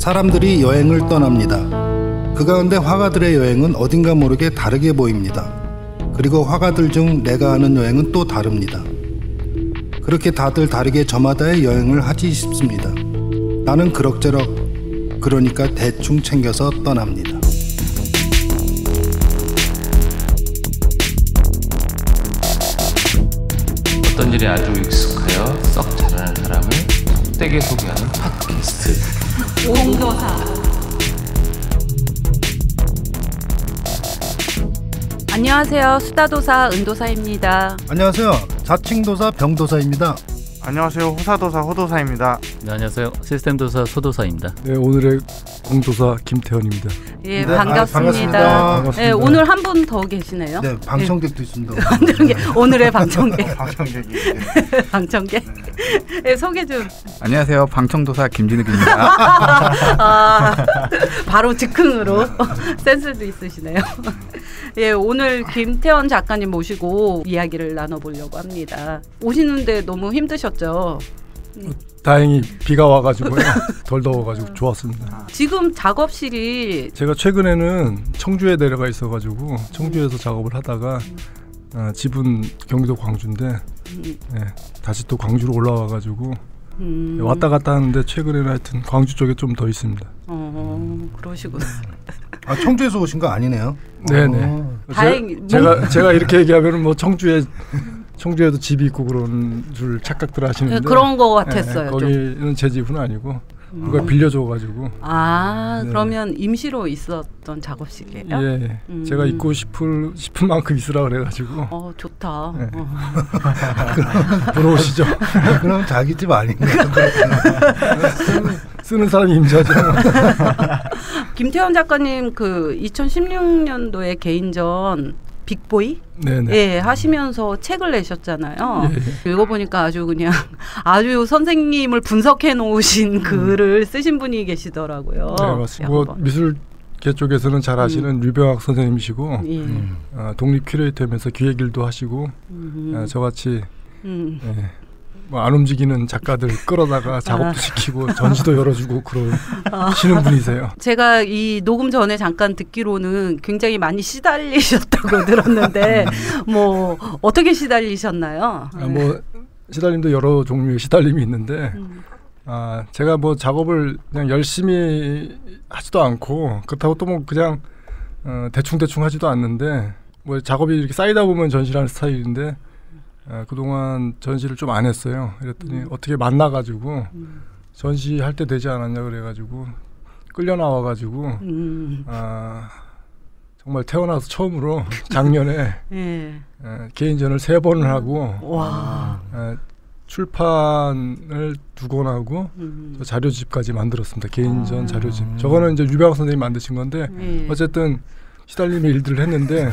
사람들이 여행을 떠납니다. 그 가운데 화가들의 여행은 어딘가 모르게 다르게 보입니다. 그리고 화가들 중 내가 아는 여행은 또 다릅니다. 그렇게 다들 다르게 저마다의 여행을 하지 싶습니다. 나는 그럭저럭, 그러니까 대충 챙겨서 떠납니다. 어떤 일에 아주 익숙하여 썩 잘하는 사람을 속되게 소개하는 팟캐스트 옹도사. 안녕하세요. 수다도사 은도사입니다. 안녕하세요. 자칭도사 병도사입니다. 안녕하세요. 호사도사 호도사입니다. 네, 안녕하세요. 시스템도사 소도사입니다. 네, 오늘의 공도사 김태현입니다. 예, 네, 반갑습니다. 반갑습니다. 예, 오늘 한 분 더 계시네요. 네, 방청객도 있습니다. 오늘의 방청객. 방청객이. 방청객. 예, 소개 좀. 안녕하세요. 방청도사 김진욱입니다. 바로 즉흥으로 센스도 있으시네요. 예, 오늘 김태현 작가님 모시고 이야기를 나눠보려고 합니다. 오시는데 너무 힘드셨죠? 다행히 비가 와가지고요. 덜 더워가지고 좋았습니다. 지금 작업실이 제가 최근에는 청주에 내려가 있어가지고 청주에서 작업을 하다가 집은 경기도 광주인데 다시 또 광주로 올라와가지고 왔다 갔다 하는데 최근에는 하여튼 광주 쪽에 좀 더 있습니다. 그러시구나. 아, 청주에서 오신 거 아니네요? 네네. 다행히 제가 이렇게 얘기하면 뭐 청주에도 집이 있고 그런 줄 착각들 하시는데 그런 거 같았어요. 거기는 제 집은 아니고 누가 빌려줘가지고. 네. 그러면 임시로 있었던 작업실이에요? 예, 제가 있고 싶은 만큼 있으라 그래가지고. 좋다. 네. 들어오시죠. 그럼 자기 집 아닌가요? 쓰는 사람이 임자죠. 김태현 작가님 그 2016년도에 개인전 빅보이 예, 하시면서 책을 내셨잖아요. 예. 읽어보니까 아주 그냥 아주 선생님을 분석해 놓으신 글을 쓰신 분이 계시더라고요. 네, 맞습니다. 뭐 미술계 쪽에서는 잘 아시는 류병학 선생님이시고 독립 큐레이터면서 기획일도 하시고 저같이 뭐 안 움직이는 작가들 끌어다가 작업도 시키고 전시도 열어주고 그러시는 분이세요. 제가 이 녹음 전에 잠깐 듣기로는 굉장히 많이 시달리셨다고 들었는데 뭐 어떻게 시달리셨나요? 뭐 시달림도 여러 종류의 시달림이 있는데 제가 뭐 작업을 그냥 열심히 하지도 않고 그렇다고 또 뭐 그냥 대충 하지도 않는데 뭐 작업이 이렇게 쌓이다 보면 전시를 하는 스타일인데 그동안 전시를 좀 안 했어요. 그랬더니 어떻게 만나가지고 전시할 때 되지 않았냐 그래가지고 끌려 나와가지고 정말 태어나서 처음으로 작년에 개인전을 3번을 하고 출판을 2권 하고 자료집까지 만들었습니다. 개인전 자료집. 저거는 이제 유병학 선생님이 만드신 건데 어쨌든 시달림의 일들을 했는데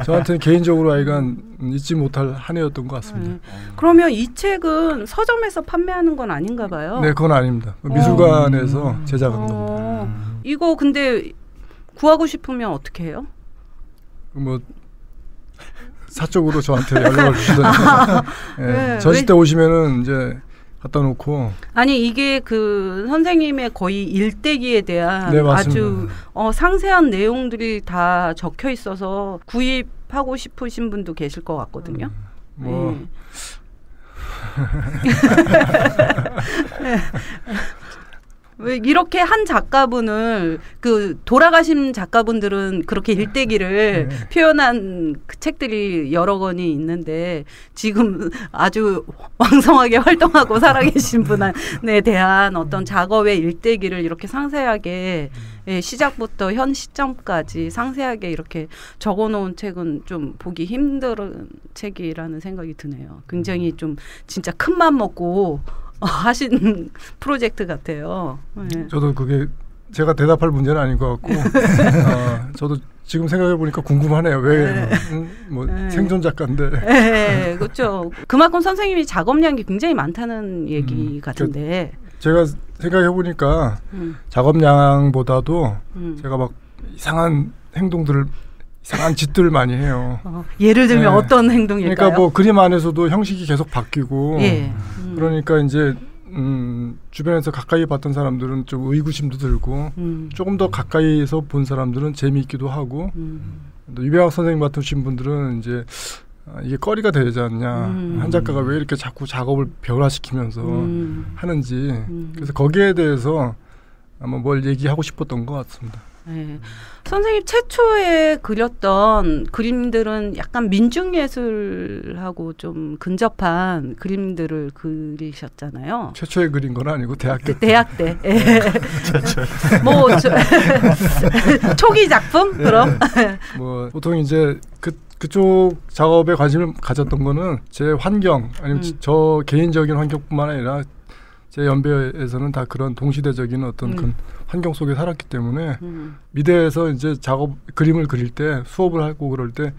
저한테는 개인적으로 하여간 잊지 못할 한 해였던 것 같습니다. 그러면 이 책은 서점에서 판매하는 건 아닌가 봐요? 네, 그건 아닙니다. 미술관에서 제작한 겁니다. 이거 근데 구하고 싶으면 어떻게 해요? 뭐 사적으로 저한테 연락을 주시더니 전시 때 오시면은 이제 갖다 놓고. 아니 이게 그 선생님의 거의 일대기에 대한 아주 상세한 내용들이 다 적혀 있어서 구입하고 싶으신 분도 계실 것 같거든요. 왜 이렇게 한 작가분을 그 돌아가신 작가분들은 그렇게 일대기를 표현한 그 책들이 여러 권이 있는데 지금 아주 왕성하게 활동하고 살아계신 분에 대한 어떤 작업의 일대기를 이렇게 상세하게 시작부터 현 시점까지 상세하게 이렇게 적어놓은 책은 좀 보기 힘든 책이라는 생각이 드네요. 굉장히 좀 진짜 큰 맘 먹고 하신 프로젝트 같아요. 저도 그게 제가 대답할 문제는 아닌 것 같고 저도 지금 생각해 보니까 궁금하네요. 왜 생존 작가인데. 그렇죠. 그만큼 선생님이 작업량이 굉장히 많다는 얘기 같은데. 제가 생각해 보니까 작업량보다도 제가 막 이상한 행동들을 이상한 짓들을 많이 해요. 예를 들면 어떤 행동일까요? 그러니까 뭐 그림 안에서도 형식이 계속 바뀌고 그러니까 이제 주변에서 가까이 봤던 사람들은 좀 의구심도 들고 조금 더 가까이서 본 사람들은 재미있기도 하고 또 유병학 선생님 같으신 분들은 이제 이게 꺼리가 되지 않냐 한 작가가 왜 이렇게 자꾸 작업을 벼라시키면서 하는지 그래서 거기에 대해서 아마 뭘 얘기하고 싶었던 것 같습니다. 네. 선생님 최초에 그렸던 그림들은 약간 민중예술하고 좀 근접한 그림들을 그리셨잖아요. 최초에 그린 건 아니고 대학 때. 대학 때. 뭐 초기 작품 그럼. 뭐 보통 이제 그쪽 작업에 관심을 가졌던 거는 제 환경 아니면 저 개인적인 환경뿐만 아니라 제 연배에서는 다 그런 동시대적인 어떤 그 환경 속에 살았기 때문에 미대에서 이제 그림을 그릴 때 수업을 하고 그럴 때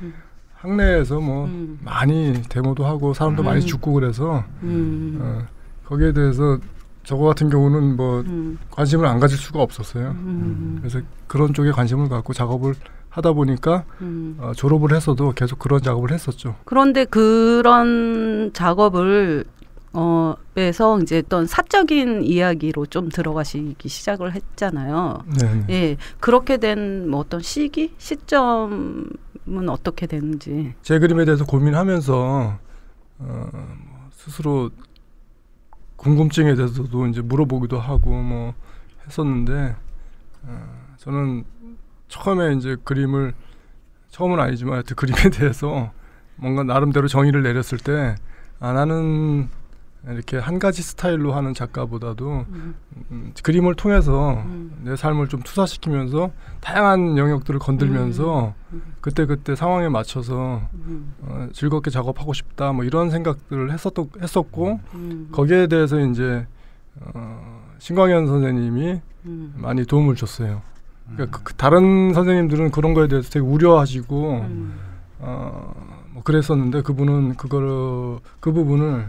학내에서 뭐 많이 데모도 하고 사람도 많이 죽고 그래서 거기에 대해서 저거 같은 경우는 뭐 관심을 안 가질 수가 없었어요. 그래서 그런 쪽에 관심을 갖고 작업을 하다 보니까 졸업을 했어도 계속 그런 작업을 했었죠. 그런데 그런 작업을 에서 이제 어떤 사적인 이야기로 좀 들어가시기 시작을 했잖아요. 네. 예, 그렇게 된 뭐 어떤 시점은 어떻게 되는지. 제 그림에 대해서 고민하면서 스스로 궁금증에 대해서도 이제 물어보기도 하고 뭐 했었는데 저는 처음에 이제 처음은 아니지만 하여튼 그림에 대해서 뭔가 나름대로 정의를 내렸을 때 나는 이렇게 한 가지 스타일로 하는 작가보다도 그림을 통해서 내 삶을 좀 투사시키면서 다양한 영역들을 건들면서 그때 상황에 맞춰서 즐겁게 작업하고 싶다 뭐 이런 생각들을 했었고 거기에 대해서 이제 신광현 선생님이 많이 도움을 줬어요. 그러니까 다른 선생님들은 그런 거에 대해서 되게 우려하시고 뭐 그랬었는데 그분은 그 부분을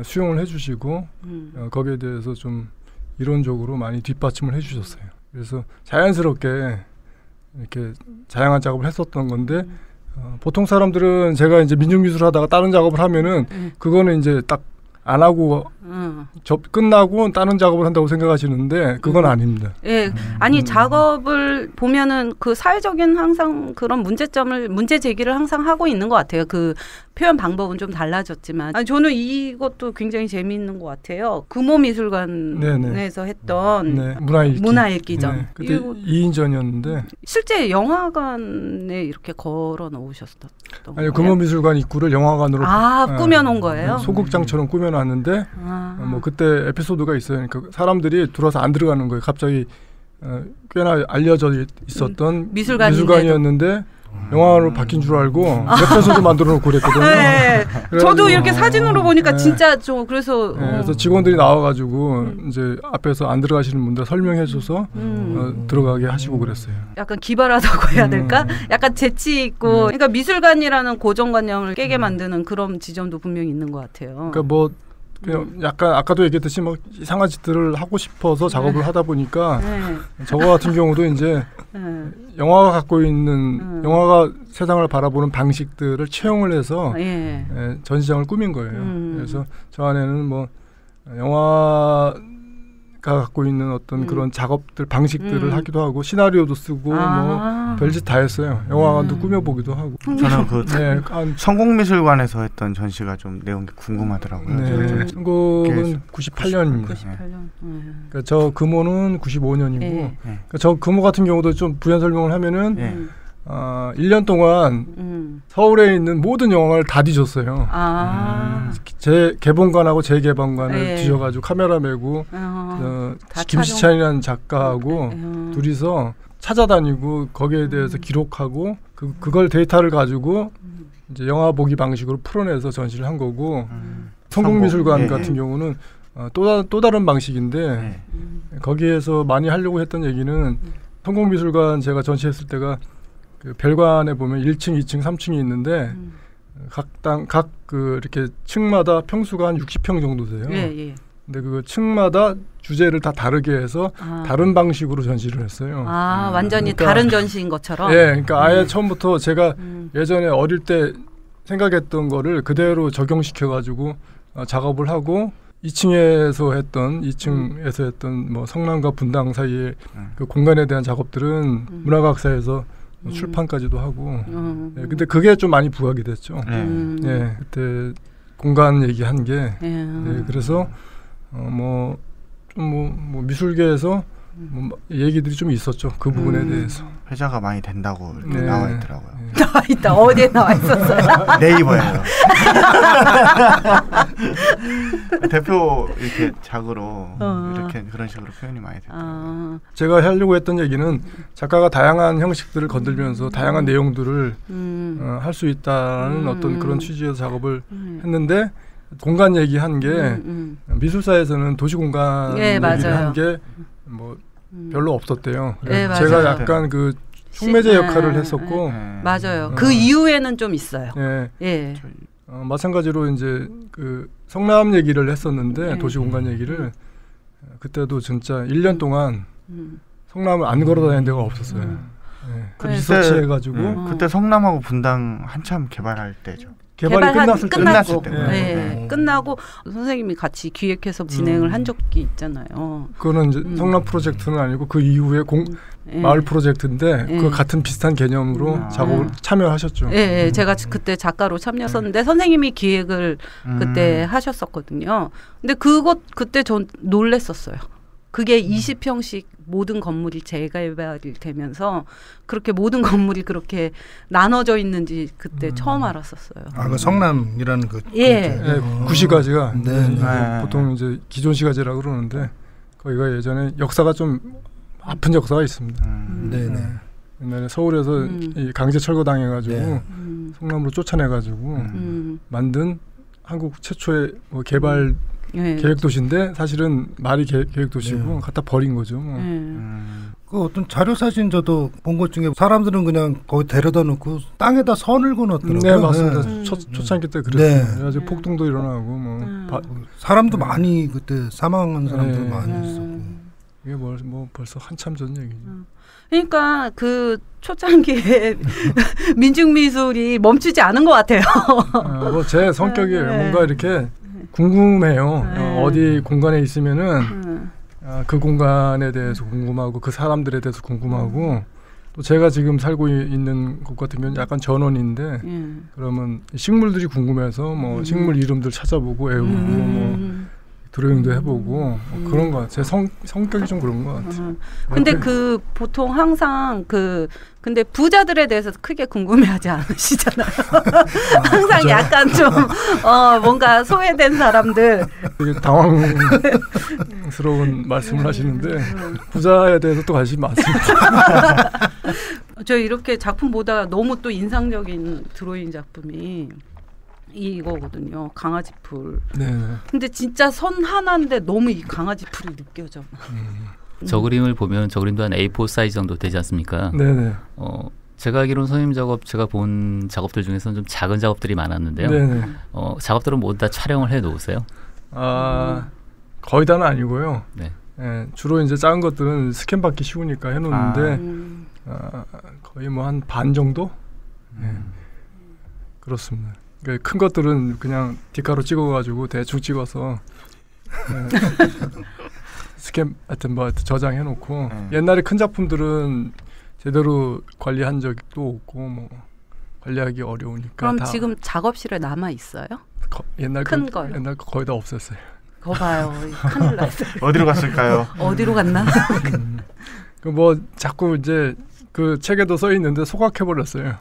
수용을 해주시고 거기에 대해서 좀 이론적으로 많이 뒷받침을 해주셨어요. 그래서 자연스럽게 이렇게 다양한 작업을 했었던 건데 보통 사람들은 제가 이제 민중미술 하다가 다른 작업을 하면은 그거는 이제 딱 안 하고 끝나고 다른 작업을 한다고 생각하시는데 그건 아닙니다. 예, 아니 작업을 보면은 그 사회적인 항상 그런 문제 제기를 항상 하고 있는 것 같아요. 그 표현 방법은 좀 달라졌지만, 아니, 저는 이것도 굉장히 재미있는 것 같아요. 금호미술관에서 했던 문화일기전. 네, 그때 2인전이었는데 실제 영화관에 이렇게 걸어 놓으셨던 거예요? 아니요, 금호미술관 입구를 영화관으로 꾸며놓은 거예요? 소극장처럼 꾸며놨는데 뭐 그때 에피소드가 있어요. 그러니까 사람들이 들어와서 안 들어가는 거예요. 갑자기 꽤나 알려져 있었던 미술관이었는데 영화로 바뀐 줄 알고 옆에서도 만들어 놓고 그랬거든요. 네. 저도 이렇게 사진으로 보니까 진짜 좀 그래서 그래서 직원들이 나와가지고 이제 앞에서 안 들어가시는 분들 설명해줘서 들어가게 하시고 그랬어요. 약간 기발하다고 해야 될까? 약간 재치 있고 그러니까 미술관이라는 고정관념을 깨게 만드는 그런 지점도 분명히 있는 것 같아요. 그러니까 뭐 그냥 약간 아까도 얘기했듯이 뭐 이상한 짓들을 하고 싶어서 작업을 하다 보니까 저거 같은 경우도 이제 영화가 갖고 있는 영화가 세상을 바라보는 방식들을 채용을 해서 전시장을 꾸민 거예요. 그래서 저 안에는 뭐 영화가 갖고 있는 어떤 그런 작업들 방식들을 하기도 하고 시나리오도 쓰고 뭐 별짓 다 했어요. 영화관도 꾸며보기도 하고. 저는 그 성공미술관에서 했던 전시가 좀 내용이 궁금하더라고요. 네. 성공은 98년입니다. 98년. 그러니까 저 금호는 95년이고 그러니까 저 금호 같은 경우도 좀 부연 설명을 하면은 1년 동안 서울에 있는 모든 영화를 다 뒤졌어요. 제 개봉관하고 재개봉관을 뒤져가지고 카메라 메고 김시찬이라는 작가하고 둘이서 찾아다니고 거기에 대해서 기록하고 그걸 데이터를 가지고 이제 영화 보기 방식으로 풀어내서 전시를 한 거고 성공미술관 같은 경우는 또 다른 방식인데 거기에서 많이 하려고 했던 얘기는 성공미술관 제가 전시했을 때가 그 별관에 보면 1층, 2층, 3층이 있는데 각 이렇게 층마다 평수가 한 60평 정도 돼요. 근데 그 층마다 주제를 다 다르게 해서 다른 방식으로 전시를 했어요. 완전히 그러니까, 다른 전시인 것처럼. 그러니까 아예 처음부터 제가 예전에 어릴 때 생각했던 거를 그대로 적용시켜 가지고 작업을 하고 2층에서 했던 뭐 성남과 분당 사이의 그 공간에 대한 작업들은 문화과학사에서 출판까지도 하고. 네, 근데 그게 좀 많이 부각이 됐죠. 네, 그때 공간 얘기한 게. 네, 그래서 뭐 미술계에서 뭐 얘기들이 좀 있었죠. 그 부분에 대해서. 회자가 많이 된다고 이렇게 나와 있더라고요. 나와 있다. 어디에 나와 있었어요? 네이버예요. 대표 이렇게 작으로 이렇게 그런 식으로 표현이 많이 됐더라고요. 제가 하려고 했던 얘기는 작가가 다양한 형식들을 건들면서 다양한 내용들을 할 수 있다는 어떤 그런 취지에서 작업을 했는데 공간 얘기한 게 미술사에서는 도시공간 얘기를 한 게 뭐 별로 없었대요. 네, 제가 맞아요. 약간 그 촉매제 역할을 했었고 맞아요. 그 이후에는 좀 있어요. 예. 마찬가지로 이제 그 성남 얘기를 했었는데 도시공간 얘기를 그때도 진짜 1년 동안 성남을 안 걸어다니는 데가 없었어요. 그 리서치 해가지고 그때 성남하고 분당 한참 개발할 때죠. 개발이 끝났을 때. 네. 끝나고 선생님이 같이 기획해서 진행을 한 적이 있잖아요. 그거는 이제 성남 프로젝트는 아니고 그 이후에 마을 프로젝트인데 그 같은 비슷한 개념으로 작업을 참여하셨죠. 네, 제가 그때 작가로 참여했었는데 선생님이 기획을 그때 하셨었거든요. 근데 그때 전 놀랬었어요. 그게 20평씩 모든 건물이 재개발이 되면서 그렇게 모든 건물이 그렇게 나눠져 있는지 그때 처음 알았었어요. 그 성남이라는 그 구시가지가 보통 이제 기존 시가지라고 그러는데 거기가 예전에 역사가 좀 아픈 역사가 있습니다. 네네. 옛날에 서울에서 이 강제 철거당해가지고 성남으로 쫓아내가지고 만든 한국 최초의 뭐 개발 계획도시인데 사실은 말이 계획도시고 갖다 버린 거죠. 그 어떤 자료 사진 저도 본 것 중에 사람들은 그냥 거기 데려다 놓고 땅에다 선을 그어놨더라고요. 네, 맞습니다. 초창기 때 그랬어요. 그래가지고 폭동도 일어나고 뭐 사람도 많이 그때 사망한 사람들 많이 있었고. 이게 뭐 벌써 한참 전 얘기죠. 그러니까 그 초창기에 민중미술이 멈추지 않은 것 같아요. 뭐 제 성격이에요. 뭔가 이렇게 궁금해요. 어디 공간에 있으면은 그 공간에 대해서 궁금하고 그 사람들에 대해서 궁금하고 또 제가 지금 살고 있는 곳 같은 경우는 약간 전원인데 그러면 식물들이 궁금해서 뭐 식물 이름들 찾아보고 외우고 뭐 드로잉도 해보고 뭐 그런 거 제 성격이 좀 그런 것 같아요. 근데 그 보통 항상 근데 부자들에 대해서 크게 궁금해하지 않으시잖아요. 항상 약간 좀 뭔가 소외된 사람들. 되게 당황스러운 말씀을 하시는데 부자에 대해서 또 관심이 많습니다. 저 이렇게 작품 보다가 너무 또 인상적인 드로잉 작품이 이거거든요. 강아지 풀. 네. 근데 진짜 선 하나인데 너무 이 강아지 풀이 느껴져. 저 그림을 보면 저 그림도 한 A4 사이즈 정도 되지 않습니까? 네네. 제가 알기로는 선생님 작업 제가 본 작업들 중에서는 좀 작은 작업들이 많았는데요. 네네. 작업들은 모두 다 촬영을 해 놓으세요? 거의 다는 아니고요. 네. 주로 이제 작은 것들은 스캔 받기 쉬우니까 해놓는데 거의 뭐 한 반 정도? 그렇습니다. 큰 것들은 그냥 디카로 찍어가지고 대충 찍어서 스캔 하여튼 뭐 저장해놓고 옛날에 큰 작품들은 제대로 관리한 적도 없고 뭐 관리하기 어려우니까. 그럼 지금 작업실에 남아 있어요? 옛날 큰 거. 옛날 거 거의 다 없앴어요. 거 봐요. 큰일 났어요. 어디로 갔을까요? 어디로 갔나? 그 뭐 자꾸 이제 그 책에도 써 있는데 소각해버렸어요.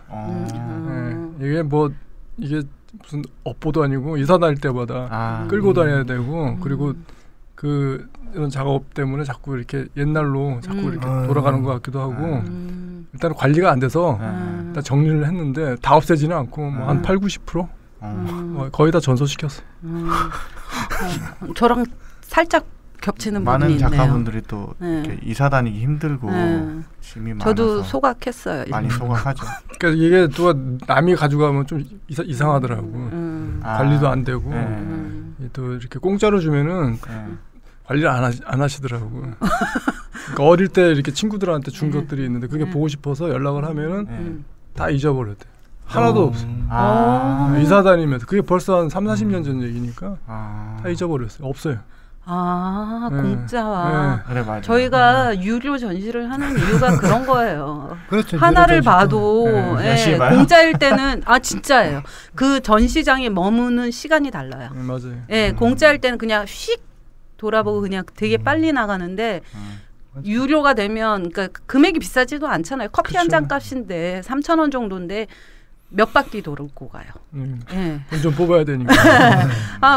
이게 무슨 업보도 아니고 이사 다닐 때마다 끌고 다녀야 되고 그리고 그 이런 작업 때문에 자꾸 이렇게 옛날로 자꾸 이렇게 돌아가는 것 같기도 하고 일단 관리가 안 돼서 일단 정리를 했는데 다 없애지는 않고 뭐 한 80-90% 거의 다 전소시켰어요. 저랑 살짝 겹치는 부분이 많은 있네요. 작가분들이 또 이렇게 이사 다니기 힘들고 짐이 많아서 저도 소각했어요. 많이 소각하죠. 그러니까 이게 또 남이 가져가면 좀 이상하더라고. 관리도 안 되고 또 이렇게 공짜로 주면은 관리를 안 하시더라고. 그러니까 어릴 때 이렇게 친구들한테 준 것들이 있는데 그게 보고 싶어서 연락을 하면은 다 잊어버렸대. 하나도 없어요. 이사 다니면서 그게 벌써 한 30-40년 전 얘기니까 다 잊어버렸어요. 없어요. 네. 공짜와. 네. 그래, 맞아요. 저희가 유료 전시를 하는 이유가 그런 거예요. 그렇죠. 하나를 봐도 공짜일 때는 진짜예요. 그 전시장에 머무는 시간이 달라요. 맞아요. 공짜일 때는 그냥 휙 돌아보고 그냥 되게 빨리 나가는데 유료가 되면 그러니까 금액이 비싸지도 않잖아요. 커피 한 잔 값인데 3,000원 정도인데 몇 바퀴 돌고 가요. 돈 좀 뽑아야 되니까.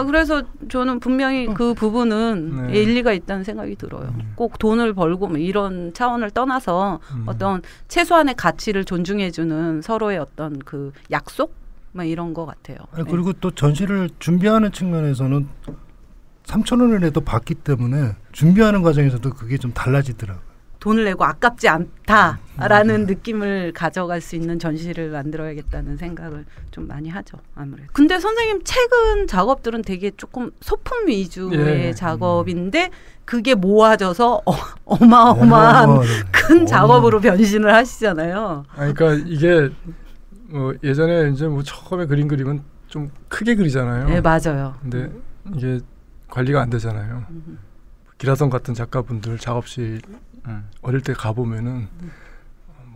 그래서 저는 분명히 그 부분은 일리가 있다는 생각이 들어요. 꼭 돈을 벌고 뭐 이런 차원을 떠나서 어떤 최소한의 가치를 존중해주는 서로의 어떤 그 약속? 뭐 이런 것 같아요. 그리고 또 전시를 준비하는 측면에서는 3,000원을 내도 받기 때문에 준비하는 과정에서도 그게 좀 달라지더라고요. 돈을 내고 아깝지 않다라는 느낌을 가져갈 수 있는 전시를 만들어야겠다는 생각을 좀 많이 하죠. 아무래도. 근데 선생님 최근 작업들은 되게 조금 소품 위주의 작업인데 그게 모아져서 어마어마한 큰 작업으로 변신을 하시잖아요. 그러니까 이게 예전에 이제 뭐 처음에 그림 그리면 좀 크게 그리잖아요. 네, 맞아요. 근데 이게 관리가 안 되잖아요. 기라성 같은 작가분들 작업실 어릴 때 가보면은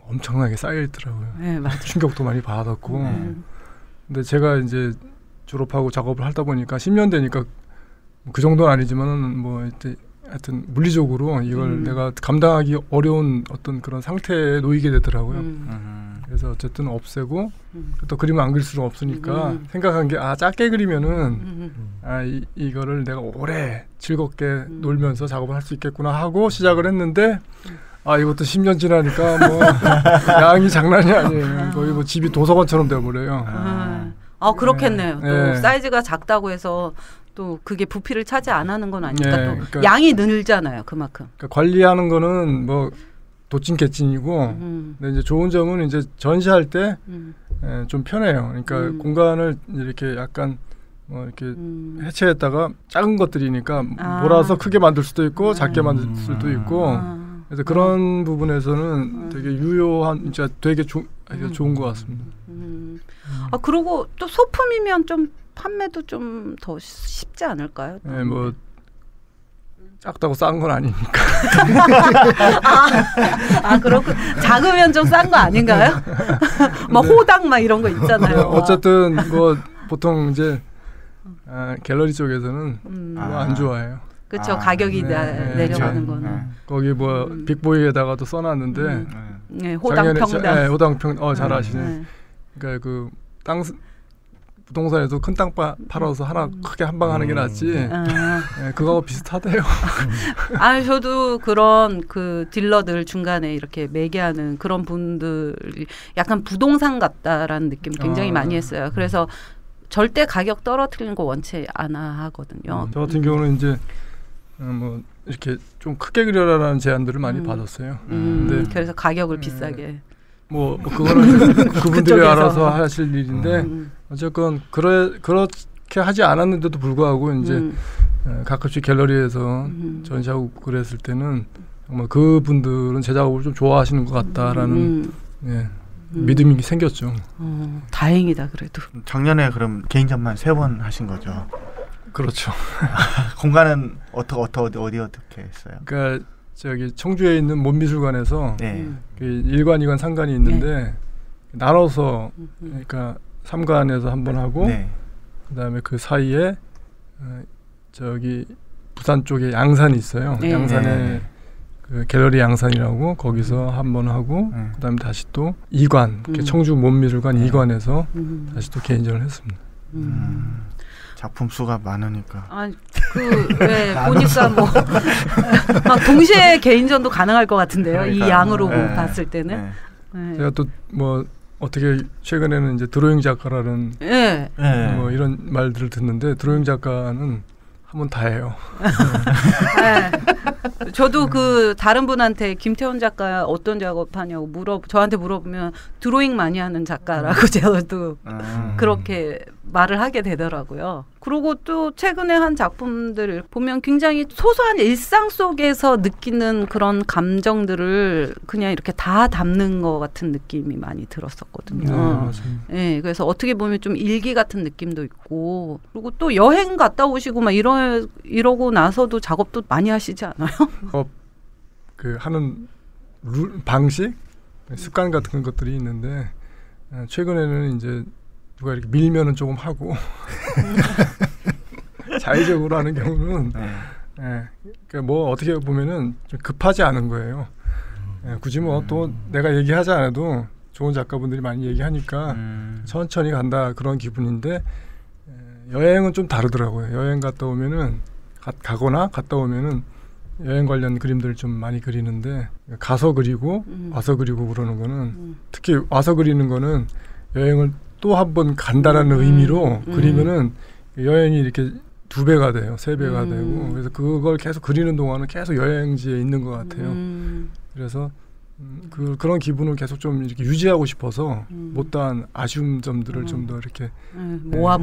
엄청나게 쌓여있더라고요. 네, 맞아요. 충격도 많이 받았고. 근데 제가 이제 졸업하고 작업을 하다 보니까 10년 되니까 그 정도는 아니지만은 뭐 하여튼 물리적으로 이걸 내가 감당하기 어려운 어떤 그런 상태에 놓이게 되더라고요. 그래서 어쨌든 없애고 또 그림을 안 그릴 수는 없으니까 생각한 게 작게 그리면은 이거를 내가 오래 즐겁게 놀면서 작업을 할 수 있겠구나 하고 시작을 했는데 이것도 10년 지나니까 뭐 양이 장난이 아니에요. 거의 뭐 집이 도서관처럼 돼버려요. 그렇겠네요. 또 사이즈가 작다고 해서 또 그게 부피를 차지 안 하는 건 아니니까 또 그러니까 양이 늘잖아요. 그만큼. 그러니까 관리하는 거는 뭐 도찐 개찐이고 근데 이제 좋은 점은 이제 전시할 때 좀 편해요. 그러니까 공간을 이렇게 약간 뭐 이렇게 해체했다가 작은 것들이니까 몰아서 크게 만들 수도 있고 작게 만들 수도 있고 그래서 그런 부분에서는 되게 유효한 진짜 되게 좋은 것 같습니다. 그리고 또 소품이면 좀 판매도 좀 더 쉽지 않을까요? 네, 뭐 작다고 싼 건 아니니까. 그렇고 작으면 좀 싼 거 아닌가요? 막 호당 막 이런 거 있잖아요. 어쨌든 뭐 보통 이제 갤러리 쪽에서는 뭐 안 좋아해요. 그렇죠. 가격이 내려가는 거는. 거기 뭐 빅보이에다가도 써놨는데 호당평당. 호당평 잘 아시네. 그러니까 그 땅 부동산에도 큰 땅 팔아서 하나 크게 한 방 하는 게 낫지. 그거하고 비슷하대요. 저도 그런 그 딜러들 중간에 이렇게 매개하는 그런 분들이 약간 부동산 같다라는 느낌 굉장히 많이 했어요. 그래서 절대 가격 떨어뜨리는 거 원치 않아 하거든요. 저 같은 경우는 이제 뭐 이렇게 좀 크게 그려라라는 제안들을 많이 받았어요. 근데 그래서 가격을 비싸게. 뭐 그거는 그분들이 알아서 하실 일인데 어쨌건 그렇게 하지 않았는데도 불구하고 이제 가끔씩 갤러리에서 전시하고 그랬을 때는 정말 그분들은 제 작업을 좀 좋아하시는 것 같다라는 믿음이 생겼죠. 다행이다 그래도. 작년에 그럼 개인전만 3번 하신 거죠? 그렇죠. 공간은 어디 했어요? 그러니까 저기 청주에 있는 몸미술관에서 그 1관, 2관, 3관이 있는데 나눠서 그러니까 3관에서 한 번 하고 그다음에 그 사이에 저기 부산 쪽에 양산이 있어요. 양산에 그 갤러리 양산이라고 거기서 한 번 하고 그다음에 다시 또 2관 청주 몸미술관 2관에서 다시 또 개인전을 했습니다. 작품 수가 많으니까. 보니까 뭐 동시에 개인전도 가능할 것 같은데요. 그러니까, 이 양으로 봤을 때는. 제가 또 뭐 어떻게 최근에는 이제 드로잉 작가라는 뭐 이런 말들을 듣는데 드로잉 작가는 한번 다 해요. 저도 그 다른 분한테 김태훈 작가 어떤 작업하냐고 저한테 물어보면 드로잉 많이 하는 작가라고 제가 또 그렇게 말을 하게 되더라고요. 그리고 또 최근에 한 작품들 보면 굉장히 소소한 일상 속에서 느끼는 그런 감정들을 그냥 이렇게 다 담는 것 같은 느낌이 많이 들었었거든요. 네, 그래서 어떻게 보면 좀 일기 같은 느낌도 있고, 그리고 또 여행 갔다 오시고 막 이러고 나서도 작업도 많이 하시지 않아요? 그 하는 방식, 습관 같은 것들이 있는데 최근에는 이제 누가 이렇게 밀면은 조금 하고 자의적으로 하는 경우는 그러니까 뭐 어떻게 보면은 좀 급하지 않은 거예요. 굳이 뭐 또 내가 얘기하지 않아도 좋은 작가분들이 많이 얘기하니까 천천히 간다 그런 기분인데 여행은 좀 다르더라고요. 여행 갔다 오면은 가거나 갔다 오면은 여행 관련 그림들을 좀 많이 그리는데 가서 그리고 와서 그리고 그러는 거는 특히 와서 그리는 거는 여행을 또 한 번 간다라는 의미로 그리면은 여행이 이렇게 2배가 돼요. 3배가 되고 그래서 그걸 계속 그리는 동안은 계속 여행지에 있는 것 같아요. 그래서 그런 기분을 계속 좀 이렇게 유지하고 싶어서 못다한 아쉬운 점들을 좀 더 이렇게 모아.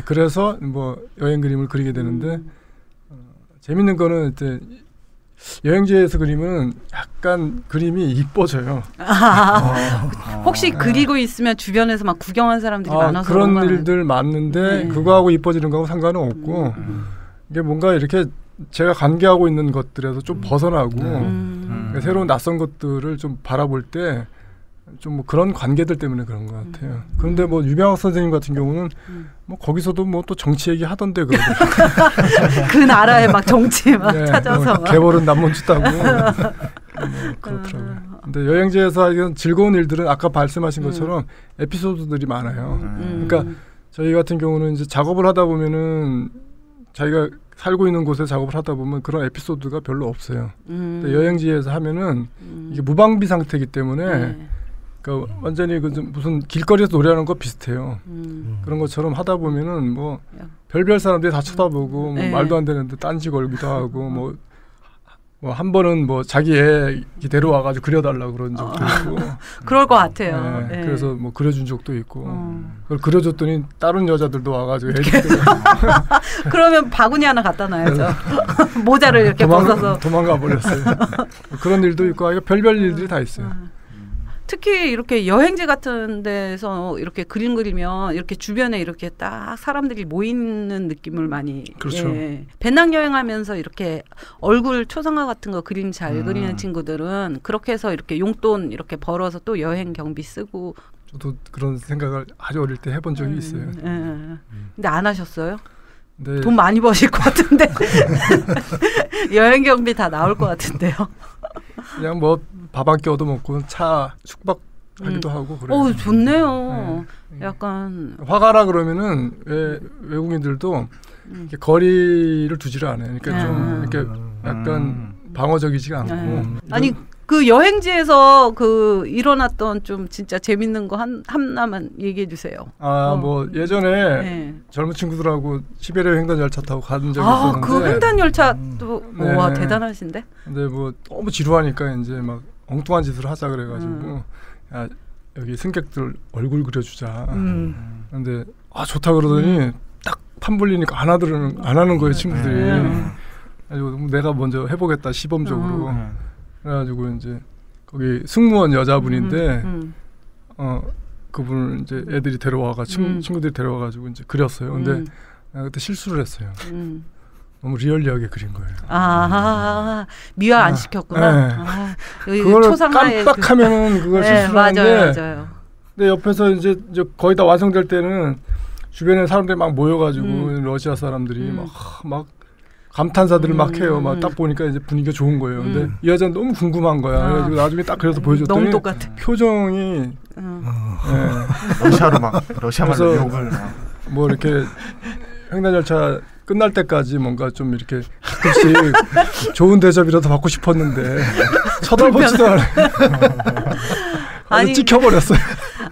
그래서 뭐 여행 그림을 그리게 되는데 재밌는 거는 이제 여행지에서 그리면 약간 그림이 이뻐져요. 혹시 그리고 있으면 주변에서 막 구경한 사람들이 많아서 그런 일들 많은데 그거하고 이뻐지는 거하고 상관은 없고 이게 뭔가 이렇게 제가 관계하고 있는 것들에서 좀 벗어나고 그러니까 새로운 낯선 것들을 좀 바라볼 때 좀 뭐 그런 관계들 때문에 그런 것 같아요. 그런데 뭐 유병학 선생님 같은 경우는 뭐 거기서도 뭐 또 정치 얘기 하던데 그 나라에 막 정치 막 찾아서 막. 개벌은 남몬주 따고 그렇더라고요. 근데 여행지에서 이런 즐거운 일들은 아까 말씀하신 것처럼 에피소드들이 많아요. 그러니까 저희 같은 경우는 이제 작업을 하다 보면은 자기가 살고 있는 곳에 작업을 하다 보면 그런 에피소드가 별로 없어요. 근데 여행지에서 하면은 이게 무방비 상태이기 때문에 그러니까 완전히 무슨 길거리에서 노래하는 거 비슷해요. 그런 것처럼 하다 보면은 뭐 별별 사람들이 다 쳐다보고 뭐 말도 안 되는데 딴지 걸기도 하고 뭐 한 번은 뭐 자기 애 데려와가지고 그려달라고 그런 적도 있고. 그럴 것 같아요. 그래서 뭐 그려준 적도 있고. 그걸 그려줬더니 다른 여자들도 와가지고 애들 그러면 바구니 하나 갖다 놔야죠. 모자를 이렇게 벗어서. 도망가 버렸어요. 그런 일도 있고 별별 일들이 다 있어요. 특히 이렇게 여행지 같은 데서 이렇게 그림 그리면 이렇게 주변에 이렇게 딱 사람들이 모이는 느낌을 많이. 그렇죠. 배낭여행하면서 이렇게 얼굴 초상화 같은 거 그림 잘 그리는 친구들은 그렇게 해서 이렇게 용돈 이렇게 벌어서 또 여행 경비 쓰고. 저도 그런 생각을 아주 어릴 때 해본 적이 있어요. 근데 안 하셨어요? 네. 돈 많이 버실 것 같은데. 여행 경비 다 나올 것 같은데요. 그냥 뭐 밥 한 끼 얻어먹고 차 숙박하기도 하고 그래요. 좋네요. 약간 화가라 그러면은 외국인들도 이렇게 거리를 두지를 않아요. 그러니까 좀 이렇게 약간 방어적이지가 않고. 아니 그 여행지에서 그 일어났던 좀 진짜 재밌는 거 하나만 얘기해 주세요. 뭐 예전에 젊은 친구들하고 시베리아 횡단 열차 타고 간 적이 있었는데. 그 횡단 열차도 와 대단하신데. 근데 뭐 너무 지루하니까 이제 막 엉뚱한 짓을 하자 그래가지고 야 여기 승객들 얼굴 그려주자. 근데 좋다 그러더니 딱 판 불리니까 안 하는 거예요 친구들이. 그래가지고 내가 먼저 해보겠다 시범적으로. 그래가지고 이제 거기 승무원 여자분인데 그분을 이제 애들이 데려와가지고 친구들이 데려와가지고 이제 그렸어요. 근데 내가 그때 실수를 했어요. 너무 리얼리하게 그린 거예요. 미화 안 시켰구나. 그걸 깜빡하면은 그걸 실수하는데. 맞아요. 근데 옆에서 이제 거의 다 완성될 때는 주변에 사람들이 막 모여가지고 러시아 사람들이 막 감탄사들을 막 해요. 막 딱 보니까 이제 분위기가 좋은 거예요. 근데 이 여자는 너무 궁금한 거야. 그래가지고 나중에 딱 그래서 보여줬더니 너무 똑같아. 표정이 러시아말로 욕을 뭐 이렇게 횡단열차 끝날 때까지 뭔가 좀 이렇게 가끔씩 좋은 대접이라도 받고 싶었는데 쳐다보지도 않아요. 아니 찍혀버렸어요.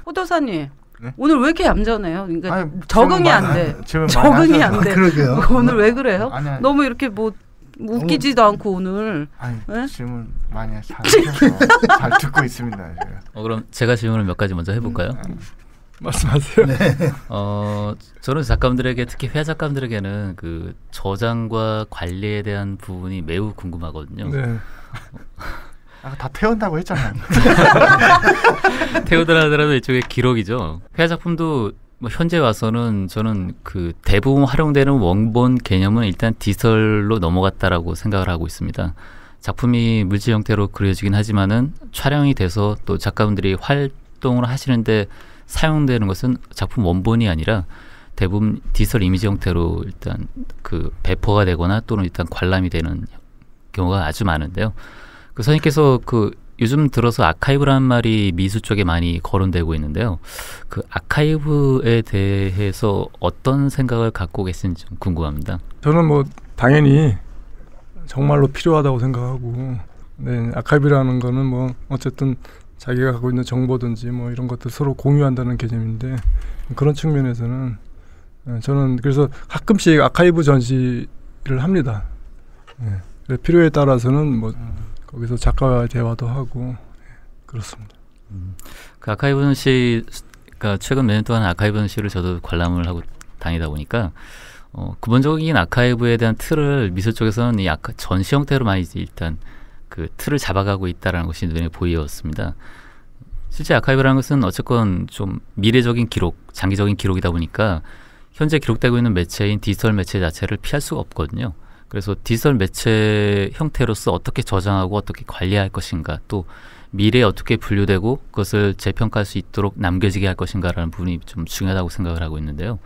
호도사님. 네? 오늘 왜 이렇게 얌전해요? 그러니까 적응이 안 돼. 적응이 안 돼. 그러게요. 오늘 왜 그래요? 아니. 너무 이렇게 뭐 웃기지도 않고 오늘. 네? 질문 많이 잘 듣고 있습니다. 그럼 제가 질문을 몇 가지 먼저 해볼까요? 말씀하세요. 네. 저는 작가분들에게 특히 회화 작가분들에게는 그 저장과 관리에 대한 부분이 매우 궁금하거든요. 네. 다 태운다고 했잖아요. 태우더라 하더라도 이쪽에 기록이죠. 회화 작품도 뭐 현재 와서는 저는 그 대부분 활용되는 원본 개념은 일단 디지털로 넘어갔다라고 생각을 하고 있습니다. 작품이 물질 형태로 그려지긴 하지만은 촬영이 돼서 또 작가분들이 활동을 하시는데 사용되는 것은 작품 원본이 아니라 대부분 디지털 이미지 형태로 일단 그 배포가 되거나 또는 일단 관람이 되는 경우가 아주 많은데요. 그 선생님께서 그 요즘 들어서 아카이브라는 말이 미술 쪽에 많이 거론되고 있는데요. 그 아카이브에 대해서 어떤 생각을 갖고 계신지 좀 궁금합니다. 저는 뭐 당연히 정말로 필요하다고 생각하고, 네, 아카이브라는 거는 뭐 어쨌든 자기가 갖고 있는 정보든지 뭐 이런 것들 서로 공유한다는 개념인데, 그런 측면에서는 저는 그래서 가끔씩 아카이브 전시를 합니다. 네. 필요에 따라서는 뭐 거기서 작가와 대화도 하고 그렇습니다. 그 아카이브 전시, 그러니까 최근 몇 년 동안 아카이브 전시를 저도 관람을 하고 다니다 보니까 근본적인 아카이브에 대한 틀을 미술 쪽에서는 이 전시 형태로 많이 일단 그 틀을 잡아가고 있다는 것이 눈에 보였습니다. 실제 아카이브라는 것은 어쨌건 좀 미래적인 기록, 장기적인 기록이다 보니까 현재 기록되고 있는 매체인 디지털 매체 자체를 피할 수가 없거든요. 그래서 디지털 매체 형태로서 어떻게 저장하고 어떻게 관리할 것인가, 또 미래에 어떻게 분류되고 그것을 재평가할 수 있도록 남겨지게 할 것인가라는 부분이 좀 중요하다고 생각을 하고 있는데요.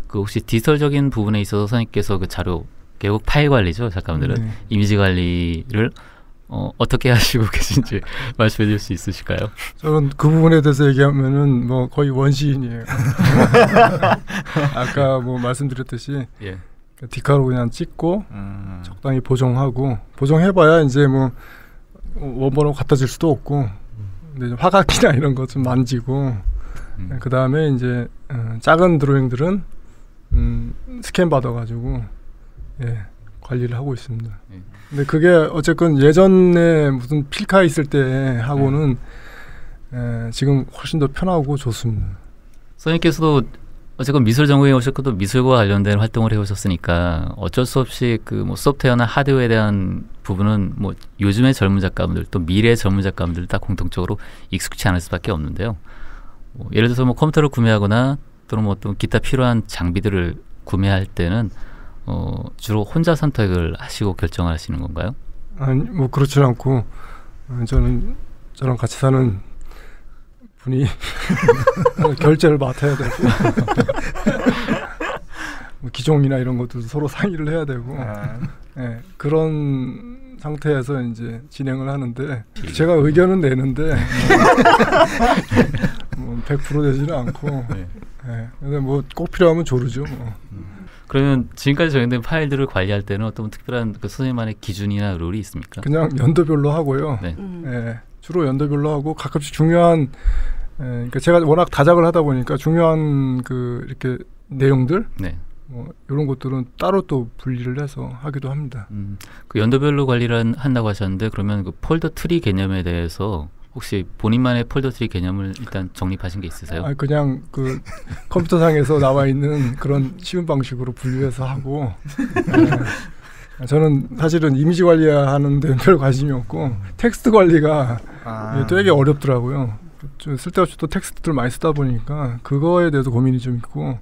그 혹시 디지털적인 부분에 있어서 선생님께서 그 자료, 결국 파일 관리죠, 작가분들은. 이미지 관리를 어떻게 하시고 계신지 말씀해 줄 수 있으실까요? 저는 그 부분에 대해서 얘기하면은 뭐 거의 원시인이에요. 아까 뭐 말씀드렸듯이 예. 디카로 그냥 찍고 적당히 보정하고, 보정해봐야 이제 뭐 원본으로 갖다 줄 수도 없고, 근데 화각이나 이런 거 좀 만지고, 그 다음에 이제 작은 드로잉들은 스캔 받아가지고 관리를 하고 있습니다. 근데 그게 어쨌건 예전에 무슨 필카 있을 때 하고는 지금 훨씬 더 편하고 좋습니다. 선생님께서도 어쨌건 미술 전공에 오셨고 또 미술과 관련된 활동을 해오셨으니까 어쩔 수 없이 그 뭐 소프트웨어나 하드웨어에 대한 부분은 뭐 요즘의 젊은 작가분들 또 미래의 젊은 작가분들 다 공통적으로 익숙치 않을 수밖에 없는데요. 예를 들어서 뭐 컴퓨터를 구매하거나 또는 뭐 또 기타 필요한 장비들을 구매할 때는 주로 혼자 선택을 하시고 결정을 하시는 건가요? 아니 뭐 그렇지 않고 저랑 같이 사는 분이 결제를 맡아야 되고 뭐 기종이나 이런 것도 서로 상의를 해야 되고 그런 상태에서 이제 진행을 하는데 제가 의견은 내는데 뭐 100% 되지는 않고 근데 뭐 꼭 필요하면 조르죠. 뭐. 그러면 지금까지 정해된 파일들을 관리할 때는 어떤 특별한 그 선생님만의 기준이나 룰이 있습니까? 그냥 연도별로 하고요. 주로 연도별로 하고 가끔씩 중요한 그러니까 제가 워낙 다작을 하다 보니까 중요한 그 이렇게 내용들 뭐 이런 것들은 따로 또 분리를 해서 하기도 합니다. 그 연도별로 관리를 한다고 하셨는데 그러면 그 폴더 트리 개념에 대해서 혹시 본인만의 폴더 트리 개념을 일단 정립하신 게 있으세요? 그냥 그 컴퓨터상에서 나와 있는 그런 쉬운 방식으로 분류해서 하고 저는 사실은 이미지 관리하는 데 별 관심이 없고 텍스트 관리가 되게 어렵더라고요. 쓸데없이 또 텍스트를 많이 쓰다 보니까 그거에 대해서 고민이 좀 있고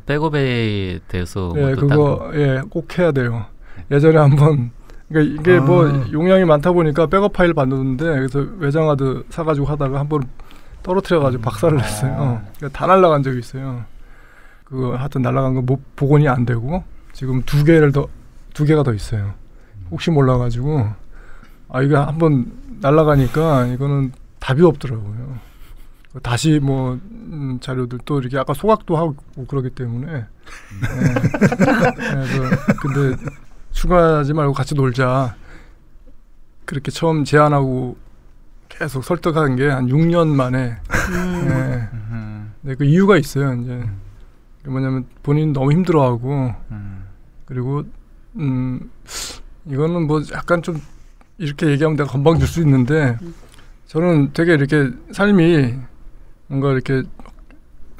백업에 대해서 그거 꼭 해야 돼요. 예전에 한번 그러니까 이게 뭐 용량이 많다 보니까 백업 파일 받는데 그래서 외장하드 사가지고 하다가 한번 떨어뜨려가지고 박살을 냈어요. 그러니까 다 날라간 적이 있어요. 그거 하여튼 날라간 거 뭐 복원이 안 되고 지금 두 개가 더 있어요. 혹시 몰라가지고 이거 한번 날라가니까 이거는 답이 없더라고요. 다시 뭐 자료들 또 이렇게 아까 소각도 하고 그러기 때문에 근데 추가하지 말고 같이 놀자 그렇게 처음 제안하고 계속 설득한 게 한 6년 만에 네, 그 이유가 있어요. 이제 뭐냐면 본인 너무 힘들어하고 그리고 이거는 뭐 약간 좀 이렇게 얘기하면 내가 건방 줄 수 있는데 저는 되게 이렇게 삶이 뭔가 이렇게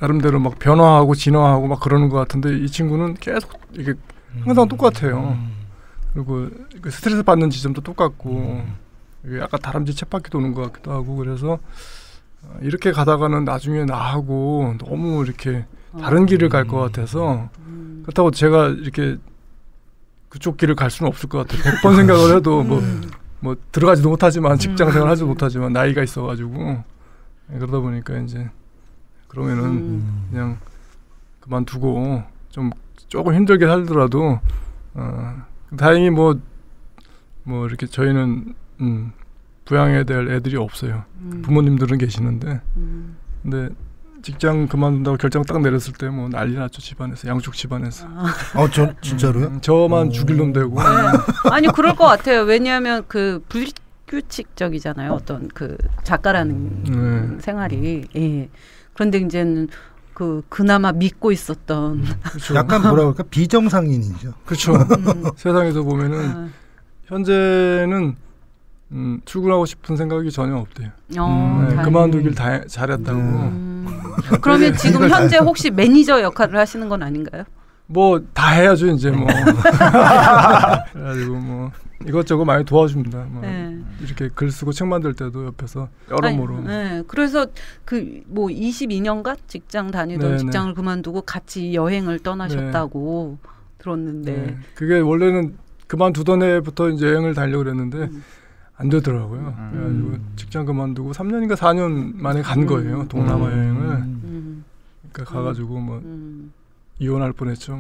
나름대로 막 변화하고 진화하고 막 그러는 것 같은데 이 친구는 계속 이게 항상 똑같아요. 그리고 그 스트레스 받는 지점도 똑같고 이게 약간 다람쥐 쳇바퀴 도는 것 같기도 하고 그래서 이렇게 가다가는 나중에 나하고 너무 이렇게 다른 길을 갈 것 같아서 그렇다고 제가 이렇게 그쪽 길을 갈 수는 없을 것 같아요. 100번 생각을 해도 뭐 들어가지도 못하지만 직장 생활 하지도 못하지만 나이가 있어가지고 그러다 보니까 이제 그러면은 그냥 그만두고 좀 조금 힘들게 살더라도 다행히 뭐 이렇게 저희는 부양해야 될 애들이 없어요. 부모님들은 계시는데 근데 직장 그만둔다고 결정 딱 내렸을 때 뭐 난리 났죠. 집안에서 양쪽 집안에서. 저 진짜로요? 저만 죽일 놈 되고. 네. 아니 그럴 것 같아요. 왜냐하면 그 불규칙적이잖아요. 어떤 그 작가라는 생활이. 예. 그런데 이제는 그나마 믿고 있었던. 그렇죠. 약간 뭐라 그럴까 비정상인이죠. 그렇죠. 세상에서 보면은 현재는 출근하고 싶은 생각이 전혀 없대요. 그만두길 잘했다고. 그러면 지금 현재 혹시 매니저 역할을 하시는 건 아닌가요? 뭐 다 해야죠 이제 뭐. 그래가지고 뭐 이것저것 많이 도와줍니다. 뭐 이렇게 글 쓰고 책 만들 때도 옆에서 여러모로. 그래서 그 뭐 22년간 직장 다니던 직장을 그만두고 같이 여행을 떠나셨다고 들었는데. 그게 원래는 그만두던 해부터 이제 여행을 다니려고 그랬는데 안 되더라고요. 그래가지고 직장 그만두고 3년인가 4년 만에 간 거예요. 동남아 여행을. 그러니까 가가지고 뭐 이혼할 뻔했죠.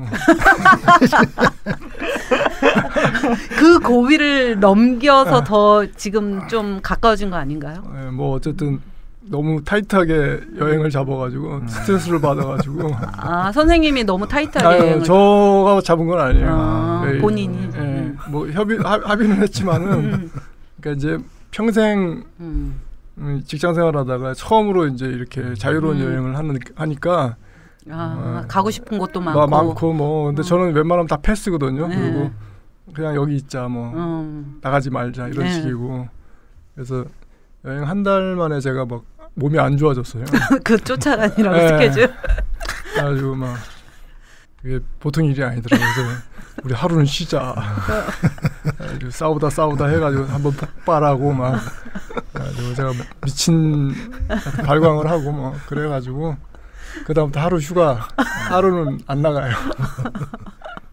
그 고비를 넘겨서 더 지금 좀 가까워진 거 아닌가요? 뭐 어쨌든 너무 타이트하게 여행을 잡아가지고 스트레스를 받아가지고. 선생님이 너무 타이트하게 여행을. 저가 잡은 건 아니에요. 본인이. 뭐 합의는 했지만은. 그러니까 이제 평생 직장 생활하다가 처음으로 이제 이렇게 자유로운 여행을 하니까 가고 싶은 곳도 많고 뭐 근데 저는 웬만하면 다 패스거든요. 그리고 그냥 여기 있자 뭐 나가지 말자 이런 식이고 그래서 여행 한 달 만에 제가 막 몸이 안 좋아졌어요. 그 쫓아다니라고 스케줄. 그래가지고 막 그게 보통 일이 아니더라고요. 그래서 우리 하루는 쉬자. 싸우다 해가지고 한번 폭발하고 막 그래가지고 제가 미친 발광을 하고 막 그래가지고 그 다음부터 하루 휴가 하루는 안 나가요.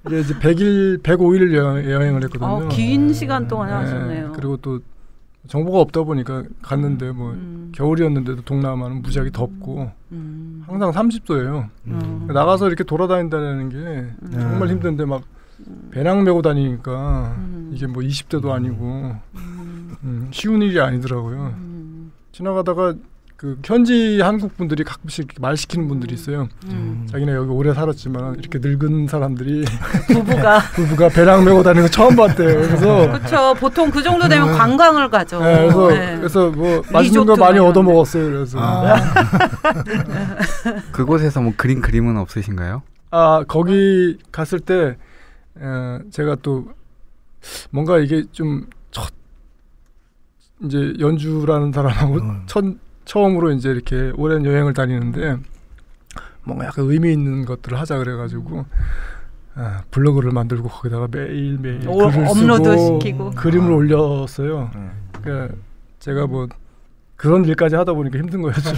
이게 이제 105일 여행을 했거든요. 긴 시간 동안 하셨네요. 그리고 또 정보가 없다 보니까 갔는데 뭐 겨울이었는데도 동남아는 무지하게 덥고 항상 30도예요. 나가서 이렇게 돌아다닌다는 게 정말 힘든데 막 배낭 메고 다니니까 이게 뭐 20대도 아니고 쉬운 일이 아니더라고요. 지나가다가 그 현지 한국 분들이 가끔씩 말 시키는 분들이 있어요. 자기네 여기 오래 살았지만 이렇게 늙은 사람들이 부부가 배낭 메고 다니는 거 처음 봤대요. 그래서 그렇죠. 보통 그 정도 되면 관광을 가죠. 그래서 뭐 맛있는 거 많이 얻어 먹었어요. 그래서 그곳에서 뭐 그림은 없으신가요? 거기 갔을 때 제가 또 뭔가 이게 좀 이제 연주라는 사람하고 처음으로 이제 이렇게 오랜 여행을 다니는데 뭔가 약간 의미 있는 것들을 하자 그래가지고 블로그를 만들고 거기다가 매일매일 글을 업로드 쓰고 시키고 그림을 올렸어요. 그러니까 제가 뭐 그런 일까지 하다 보니까 힘든 거였죠.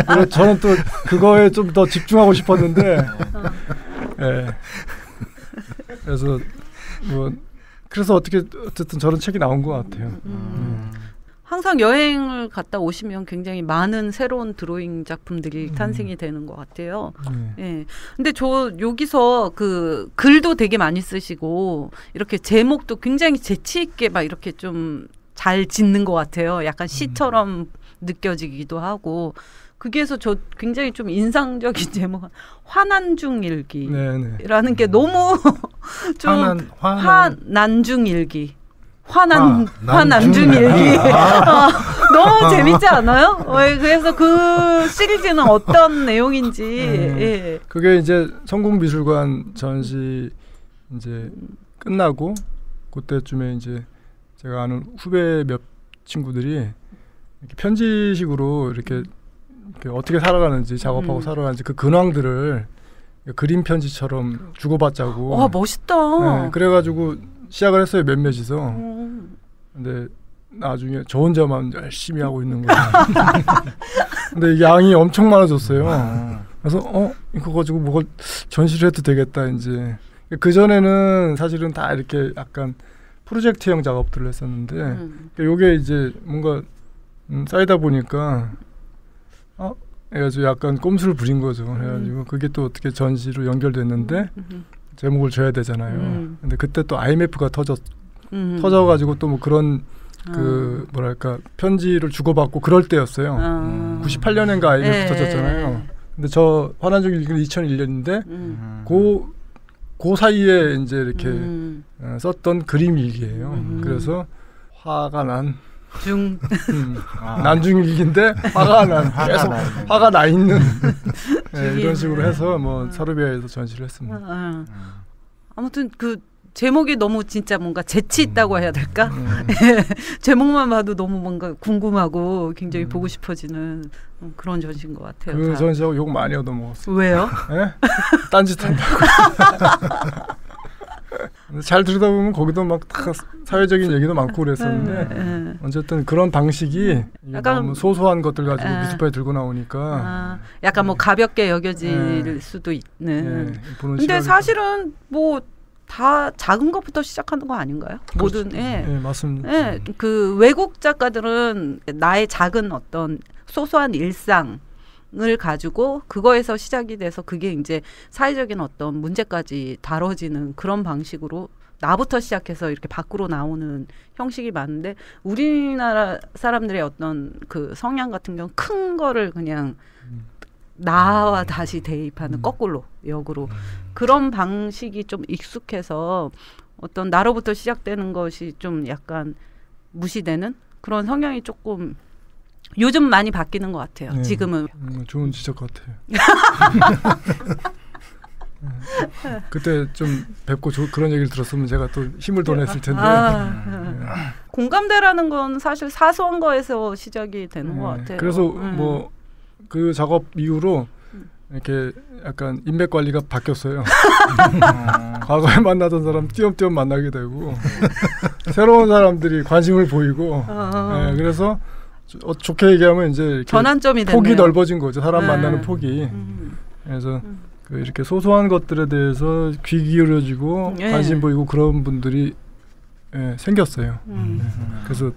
그래서 저는 또 그거에 좀 더 집중하고 싶었는데 그래서 어쨌든 저런 책이 나온 것 같아요. 항상 여행을 갔다 오시면 굉장히 많은 새로운 드로잉 작품들이 탄생이 되는 것 같아요. 근데 저 여기서 그 글도 되게 많이 쓰시고 이렇게 제목도 굉장히 재치 있게 막 이렇게 좀 잘 짓는 것 같아요. 약간 시처럼 느껴지기도 하고. 거기에서 저 굉장히 좀 인상적인 제목은 화난중일기라는 게 너무 좀 화난중일기. 화난중일기. 너무 재밌지 않아요? 그래서 그 시리즈는 어떤 내용인지. 그게 이제 성공미술관 전시 이제 끝나고 그때쯤에 이제 제가 아는 후배 몇 친구들이 이렇게 편지식으로 이렇게 어떻게 살아가는지 작업하고 살아가는지 그 근황들을 그림 편지처럼 주고받자고. 와 멋있다. 네, 그래가지고 시작을 했어요 몇몇이서. 근데 나중에 저 혼자만 열심히 하고 있는 거예요. 근데 이게 양이 엄청 많아졌어요. 그래서 이거 가지고 뭐 전시를 해도 되겠다 이제. 그 전에는 사실은 다 이렇게 약간 프로젝트형 작업들을 했었는데 요게 이제 뭔가 쌓이다 보니까 그래가지고 약간 꼼수를 부린 거죠. 그래가지고 그게 또 어떻게 전시로 연결됐는데 제목을 줘야 되잖아요. 근데 그때 또 IMF가 터져가지고 또 뭐 그런 그 뭐랄까 편지를 주고받고 그럴 때였어요. 98년인가 IMF 터졌잖아요. 근데 저 화난중 일기는 2001년인데 그 사이에 이제 이렇게 썼던 그림 일기예요. 그래서 화가 난 난중일기인데 화가 난 계속 화가 나 있는 이런 식으로 해서 뭐 사르비아에서 전시를 했습니다. 아무튼 그 제목이 너무 진짜 뭔가 재치 있다고 해야 될까? 제목만 봐도 너무 뭔가 궁금하고 굉장히 보고 싶어지는 그런 전시인 것 같아요. 그 전시하고 욕 많이 얻어먹었어요. 왜요? 네? 딴짓 한다고. 잘 들여다보면 거기도 막 다 사회적인 얘기도 많고 그랬었는데 어쨌든 그런 방식이 약간 너무 소소한 것들 가지고 미술파에 들고 나오니까 약간 뭐 가볍게 여겨질 수도 있는. 근데 사실은 뭐 다 작은 것부터 시작하는 거 아닌가요? 그렇죠. 모든 맞습니다. 그 외국 작가들은 나의 작은 어떤 소소한 일상을 가지고 그거에서 시작이 돼서 그게 이제 사회적인 어떤 문제까지 다뤄지는 그런 방식으로 나부터 시작해서 이렇게 밖으로 나오는 형식이 많은데 우리나라 사람들의 어떤 그 성향 같은 경우는 큰 거를 그냥 나와 다시 대입하는 거꾸로 역으로 그런 방식이 좀 익숙해서 어떤 나로부터 시작되는 것이 좀 약간 무시되는 그런 성향이 조금 요즘 많이 바뀌는 것 같아요. 네, 지금은 좋은 지적 같아요. 그때 좀 뵙고 그런 얘기를 들었으면 제가 또 힘을 더 냈을 텐데. 공감대라는 건 사실 사소한 거에서 시작이 되는 것 같아요. 그래서 뭐 그 작업 이후로 이렇게 약간 인맥 관리가 바뀌었어요. 과거에 만나던 사람 띄엄띄엄 만나게 되고 새로운 사람들이 관심을 보이고 그래서 좋게 얘기하면 이제 이렇게 전환점이 폭이 됐네요. 넓어진 거죠. 사람 만나는 폭이. 그래서 그 이렇게 소소한 것들에 대해서 귀 기울여지고 관심 보이고 그런 분들이 생겼어요. 그래서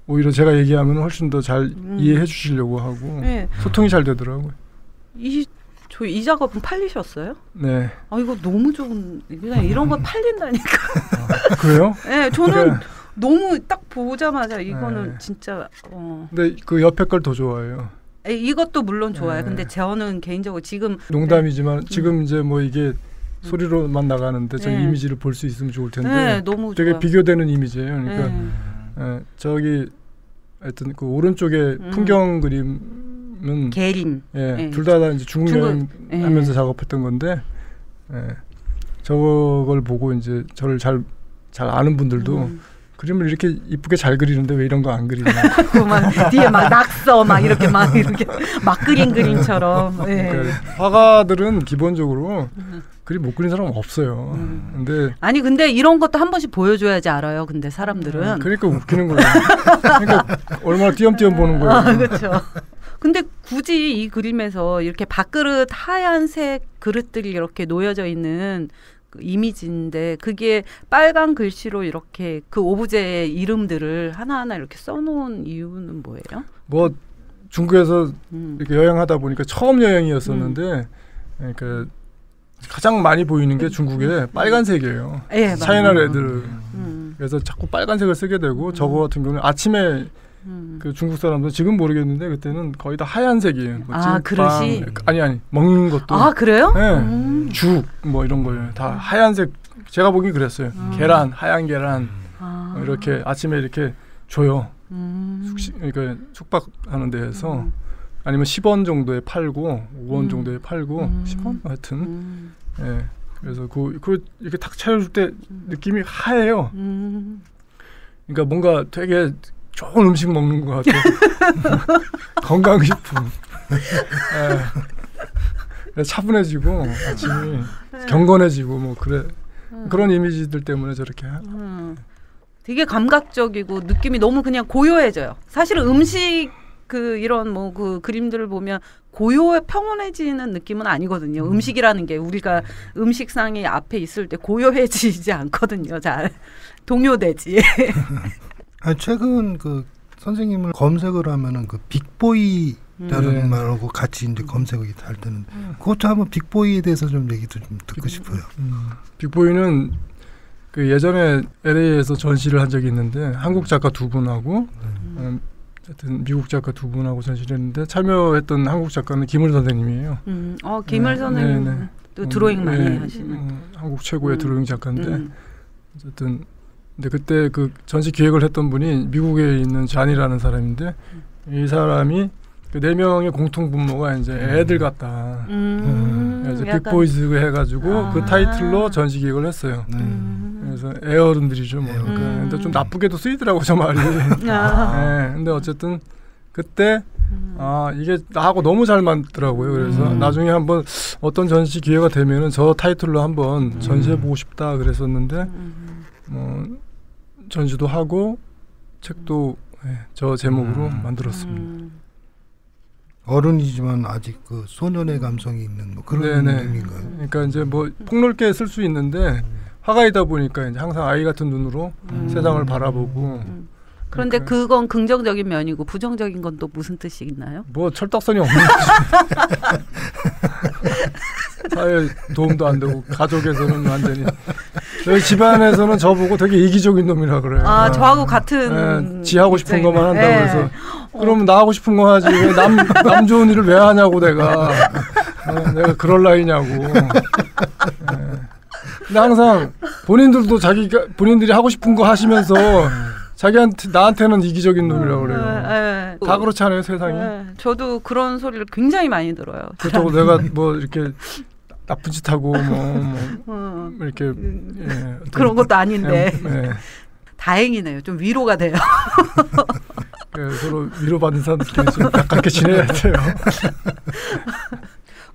오히려 제가 얘기하면 훨씬 더 잘 이해해 주시려고 하고 소통이 잘 되더라고요. 이 작업은 팔리셨어요? 네. 이거 너무 좋은 그냥 이런 거 팔린다니까. 그래요? 네, 저는 너무 딱 보자마자 이거는 진짜. 근데 그 옆에 걸 더 좋아해요. 이것도 물론 좋아요. 근데 저는 개인적으로 지금 농담이지만 지금 이제 뭐 이게 소리로만 나가는데 저 이미지를 볼 수 있으면 좋을 텐데 너무 되게 좋아요. 비교되는 이미지예요. 그러니까 저기 하여튼 그 오른쪽에 풍경 그림은 계림. 둘 다 이제 중국 여행 하면서 작업했던 건데 저걸 보고 이제 저를 잘 아는 분들도 그림을 이렇게 이쁘게 잘 그리는데 왜 이런 거 안 그리냐. 막 뒤에 막 낙서 막 이렇게 막 그린 그림처럼. 그러니까 화가들은 기본적으로 그림 못 그린 사람은 없어요. 근데 이런 것도 한 번씩 보여줘야지 알아요. 근데 사람들은. 그러니까 웃기는 거예요. 그러니까 얼마나 띄엄띄엄 보는 거예요. 그렇죠. 근데 굳이 이 그림에서 이렇게 밥그릇 하얀색 그릇들이 이렇게 놓여져 있는 그 이미지인데 그게 빨간 글씨로 이렇게 그 오브제의 이름들을 하나하나 이렇게 써놓은 이유는 뭐예요? 뭐 중국에서 이렇게 여행하다 보니까 처음 여행이었었는데 그러니까 가장 많이 보이는 게 중국에 빨간색이에요. 차이나 레드. 그래서 자꾸 빨간색을 쓰게 되고 저거 같은 경우는 아침에 그 중국 사람들 지금 모르겠는데 그때는 거의 다 하얀색이에요. 뭐 그릇이? 아니 먹는 것도. 그래요? 네. 죽 뭐 이런 거예요. 다 하얀색. 제가 보기 그랬어요. 계란, 하얀 계란 이렇게 아침에 이렇게 줘요. 그러니까 숙박하는 데에서 아니면 10원 정도에 팔고 5원 정도에 팔고 10원 하여튼. 그래서 그 이렇게 탁 차려줄 때 느낌이 하얘요. 그러니까 뭔가 되게 좋은 음식 먹는 것 같아요. 건강식품. 차분해지고 아침이 경건해지고 뭐 그런 이미지들 때문에 저렇게. 되게 감각적이고 느낌이 너무 그냥 고요해져요. 사실은 음식 이런 뭐 그 그림들을 보면 평온해지는 느낌은 아니거든요. 음식이라는 게 우리가 음식상이 앞에 있을 때 고요해지지 않거든요. 잘 동요되지. 최근 그 선생님을 검색을 하면은 그 빅보이라는 말하고 같이 이제 검색이 잘 되는데 그것도 한번 빅보이에 대해서 좀 얘기도 좀 듣고 싶어요. 빅보이는 그 예전에 LA에서 전시를 한 적이 있는데 한국 작가 2분하고 하여튼 미국 작가 2분하고 전시를 했는데 참여했던 한국 작가는 김을 선생님이에요. 김을 선생님 또 드로잉 많이 하시는 한국 최고의 드로잉 작가인데 어쨌든 근데 그때 그 전시 기획을 했던 분이 미국에 있는 잔이라는 사람인데 이 사람이 그 4명의 공통 분모가 이제 애들 같다. 그래서 빅보이즈 해가지고 그 타이틀로 전시 기획을 했어요. 그래서 애어른들이죠. 뭐. 근데 좀 나쁘게도 쓰이더라고 저 말이. 근데 어쨌든 그때 이게 나하고 너무 잘 맞더라고요. 그래서 나중에 한번 어떤 전시 기회가 되면은 저 타이틀로 한번 전시해보고 싶다 그랬었는데 전시도 하고 책도 저 제목으로 만들었습니다. 어른이지만 아직 그 소년의 감성이 있는 뭐 그런 느낌인가요? 그러니까 이제 뭐 폭넓게 쓸 수 있는데 화가이다 보니까 이제 항상 아이 같은 눈으로 세상을 바라보고. 그런데 그건 긍정적인 면이고 부정적인 건 또 무슨 뜻이 있나요? 뭐 철딱선이 없는 거지. 사회에 도움도 안 되고 가족에서는 완전히 저희 집안에서는 저보고 되게 이기적인 놈이라 그래요. 저하고 같은 지 하고 싶은 것만 한다고 해서 그러면 나 하고 싶은 거 하지 왜 남 좋은 일을 왜 하냐고 내가 그럴 나이냐고. 근데 항상 본인들도 본인들이 하고 싶은 거 하시면서 나한테는 이기적인 놈이라고 그래요. 다 그렇지 않아요 세상이? 저도 그런 소리를 굉장히 많이 들어요. 그렇다고 내가 뭐 이렇게 나쁜 짓 하고 이렇게 그런 것도 아닌데 다행이네요. 좀 위로가 돼요. 서로 위로받는 사람들끼리 좀 가깝게 지내야 돼요.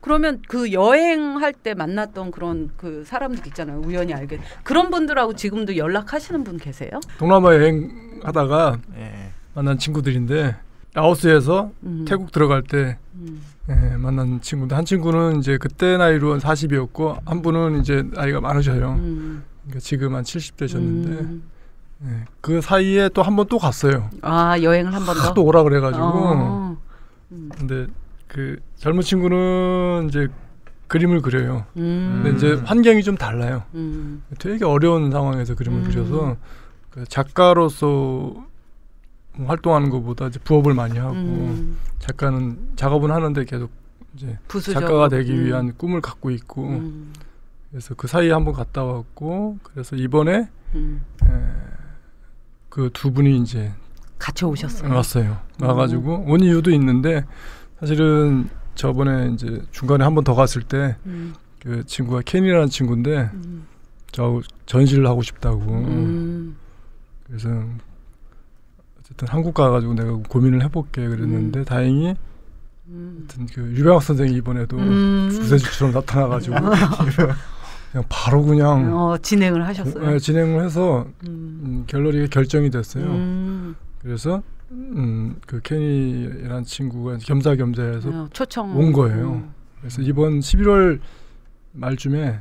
그러면 그 여행할 때 만났던 그런 그 사람들 있잖아요. 우연히 알게. 그런 분들하고 지금도 연락하시는 분 계세요? 동남아 여행하다가 만난 친구들인데 라오스에서 태국 들어갈 때 만난 친구인데 한 친구는 이제 그때 나이로 40이었고 한 분은 이제 나이가 많으셔요. 그러니까 지금 한 70대셨는데 그 사이에 또 한 번 또 갔어요. 여행을 한 번 더? 또 오라 그래가지고. 근데 그 젊은 친구는 이제 그림을 그려요. 근데 이제 환경이 좀 달라요. 되게 어려운 상황에서 그림을 그려서 그 작가로서 활동하는 것보다 이제 부업을 많이 하고 작가는 작업은 하는데 계속 이제 부수적으로. 작가가 되기 위한 꿈을 갖고 있고 그래서 그 사이에 한번 갔다 왔고 그래서 이번에 그 2분이 이제 같이 오셨어요. 왔어요. 와가지고 온 이유도 있는데 사실은 저번에 이제 중간에 한 번 더 갔을 때 그 친구가 켄이라는 친구인데 저 전시를 하고 싶다고 그래서 어쨌든 한국 가가지고 내가 고민을 해볼게 그랬는데 다행히 하여튼 그 유병학 선생이 이번에도 구세주처럼 나타나가지고 그냥 바로 그냥 진행을 하셨어요. 진행을 해서 갤러리가 결정이 됐어요. 그래서 그 케니라는 친구가 겸사겸사해서 초청 온 거예요. 그래서 이번 11월 말쯤에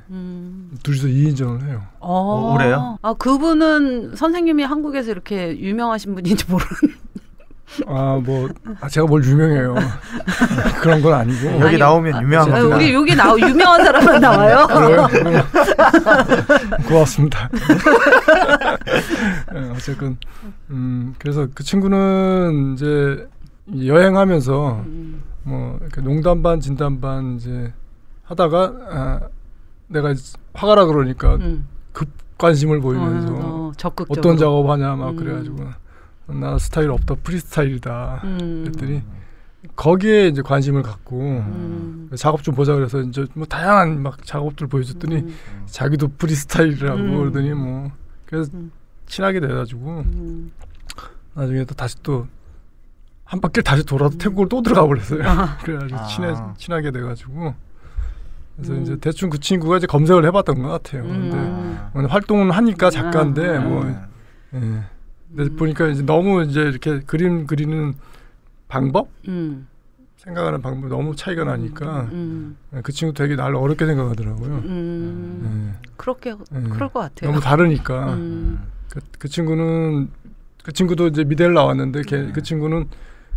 둘이서 2인전을 해요. 올해요? 그분은 선생님이 한국에서 이렇게 유명하신 분인지 모르는. 제가 뭘 유명해요. 그런 건 아니고. 여기 나오면 유명한 거. 우리 여기 유명한 사람만 나와요. 그래요? 고맙습니다. 어쨌든 그래서 그 친구는 이제 여행하면서 뭐 이렇게 농담 반 진담 반 이제 하다가 내가 화가라 그러니까 급 관심을 보이면서 적극적으로. 어떤 작업하냐 막 그래가지고. 나 스타일 없다 프리스타일이다 그랬더니 거기에 이제 관심을 갖고 작업 좀 보자 그래서 이제 뭐 다양한 막 작업들 보여줬더니 자기도 프리스타일이라고 그러더니 뭐 그래서 친하게 돼가지고 나중에 또 다시 또 한 바퀴 다시 돌아서 태국을 또 들어가 버렸어요. 그래가지고 친하게 돼가지고 그래서 이제 대충 그 친구가 이제 검색을 해봤던 것 같아요. 근데 활동은 하니까 작가인데 근데 보니까 이제 너무 이제 이렇게 그림 그리는 방법, 생각하는 방법이 너무 차이가 나니까 그 친구 되게 날 어렵게 생각하더라고요. 그렇게 그럴 것 같아요. 너무 다르니까 그 친구도 이제 미대를 나왔는데 그 친구는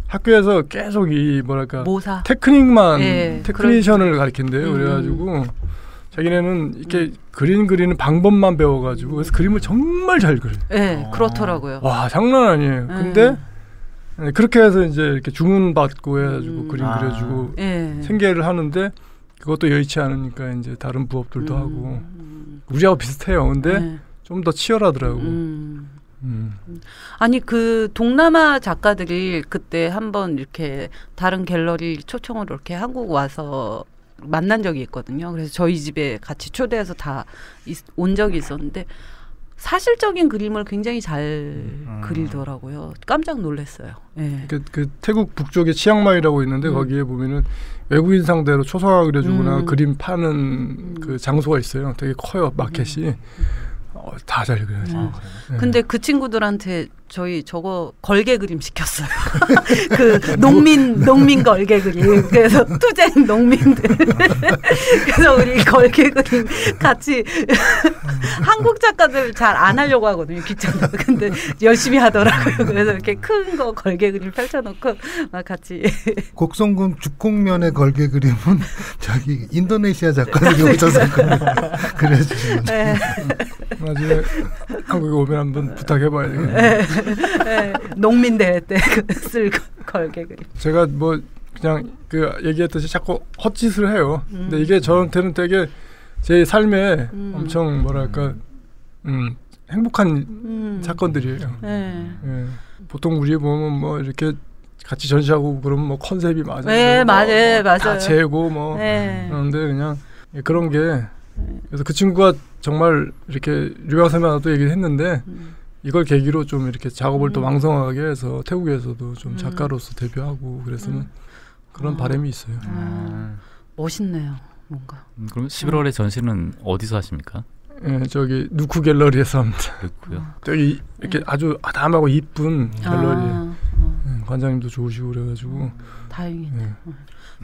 학교에서 계속 이 뭐랄까 모사 테크닉만 테크니션을 가르친대요. 그래가지고 자기네는 이렇게 그리는 방법만 배워가지고 그래서 그림을 정말 잘 그려요. 네, 그렇더라고요. 와 장난 아니에요. 근데 그렇게 해서 이제 이렇게 주문 받고 해가지고 그림 그려주고 생계를 하는데 그것도 여의치 않으니까 이제 다른 부업들도 하고 우리하고 비슷해요. 근데 좀 더 치열하더라고. 아니 그 동남아 작가들이 그때 한번 이렇게 다른 갤러리 초청을 이렇게 한국 와서 만난 적이 있거든요. 그래서 저희 집에 같이 초대해서 다 온 적이 있었는데 사실적인 그림을 굉장히 잘 그리더라고요. 깜짝 놀랐어요. 네. 그 태국 북쪽에 치앙마이라고 있는데 거기에 보면은 외국인 상대로 초상화 그려주거나 그림 파는 그 장소가 있어요. 되게 커요 마켓이. 다 잘 그려요. 근데 그 친구들한테 저희 저거 걸개 그림 시켰어요. 그 농민 걸개 그림. 그래서 투쟁 농민들. 그래서 우리 걸개 그림 같이 한국 작가들 잘 안 하려고 하거든요. 귀찮아서. 근데 열심히 하더라고요. 그래서 이렇게 큰 거 걸개 그림 펼쳐놓고 막 같이. 곡성군 죽곡면의 걸개 그림은 저기 인도네시아 작가들이 오셔서 그려주시는 거죠. 나중에 한국에 오면 한번 부탁해봐야 되겠네요. 농민 대회 때 쓸 걸개 그림. 제가 뭐 그냥 그 얘기했듯이 자꾸 헛짓을 해요. 근데 이게 저한테는 되게 제 삶에 엄청 뭐랄까 행복한 사건들이에요. 보통 우리 보면 뭐 이렇게 같이 전시하고 그러면 뭐 컨셉이 맞아요. 네, 맞아요. 다 재고 뭐 그런데 그냥 그런 게 그래서 그 친구가 정말 이렇게 류양쌤하고도 얘기를 했는데 이걸 계기로 좀 이렇게 작업을 더 왕성하게 해서 태국에서도 좀 작가로서 데뷔하고 그랬으면 그런 바람이 있어요. 멋있네요, 뭔가. 그럼 11월에 전시는 어디서 하십니까? 예, 저기 누쿠 갤러리에서 합니다. 누쿠요? 저기 이렇게 아주 아담하고 이쁜 갤러리. 관장님도 좋으시고 그래가지고. 다행이네.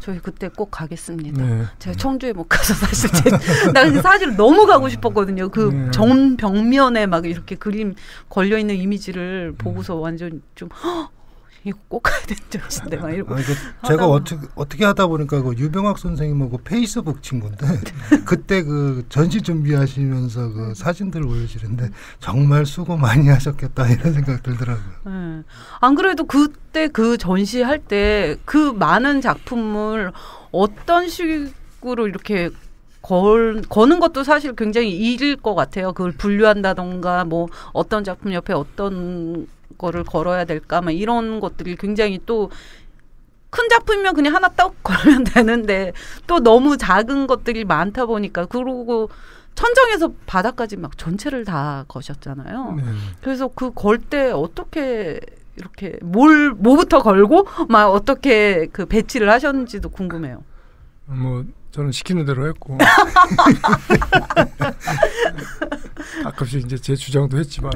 저희 그때 꼭 가겠습니다. 제가 청주에 못 가서 사실 너무 가고 싶었거든요. 그 전 벽면에 막 이렇게 그림 걸려 있는 이미지를 보고서 완전 좀 이거 꼭 가야 되는 전시인데 막 이러고. 제가 어떻게 하다 보니까 그 유병학 선생님하고 페이스북 친구인데 그때 그 전시 준비하시면서 그 사진들 올려주는데 정말 수고 많이 하셨겠다 이런 생각 들더라고요. 안 그래도 그때 그 전시할 때 그 많은 작품을 어떤 식으로 이렇게 거는 것도 사실 굉장히 일일 것 같아요. 그걸 분류한다던가 뭐 어떤 작품 옆에 어떤 거를 걸어야 될까 막 이런 것들이 굉장히 또 큰 작품이면 그냥 하나 딱 걸면 되는데 또 너무 작은 것들이 많다 보니까 그러고 천정에서 바닥까지 막 전체를 다 거셨잖아요. 그래서 그 걸 때 어떻게 이렇게 뭐부터 걸고 막 어떻게 그 배치를 하셨는지도 궁금해요. 뭐 저는 시키는 대로 했고 가끔씩 이제 제 주장도 했지만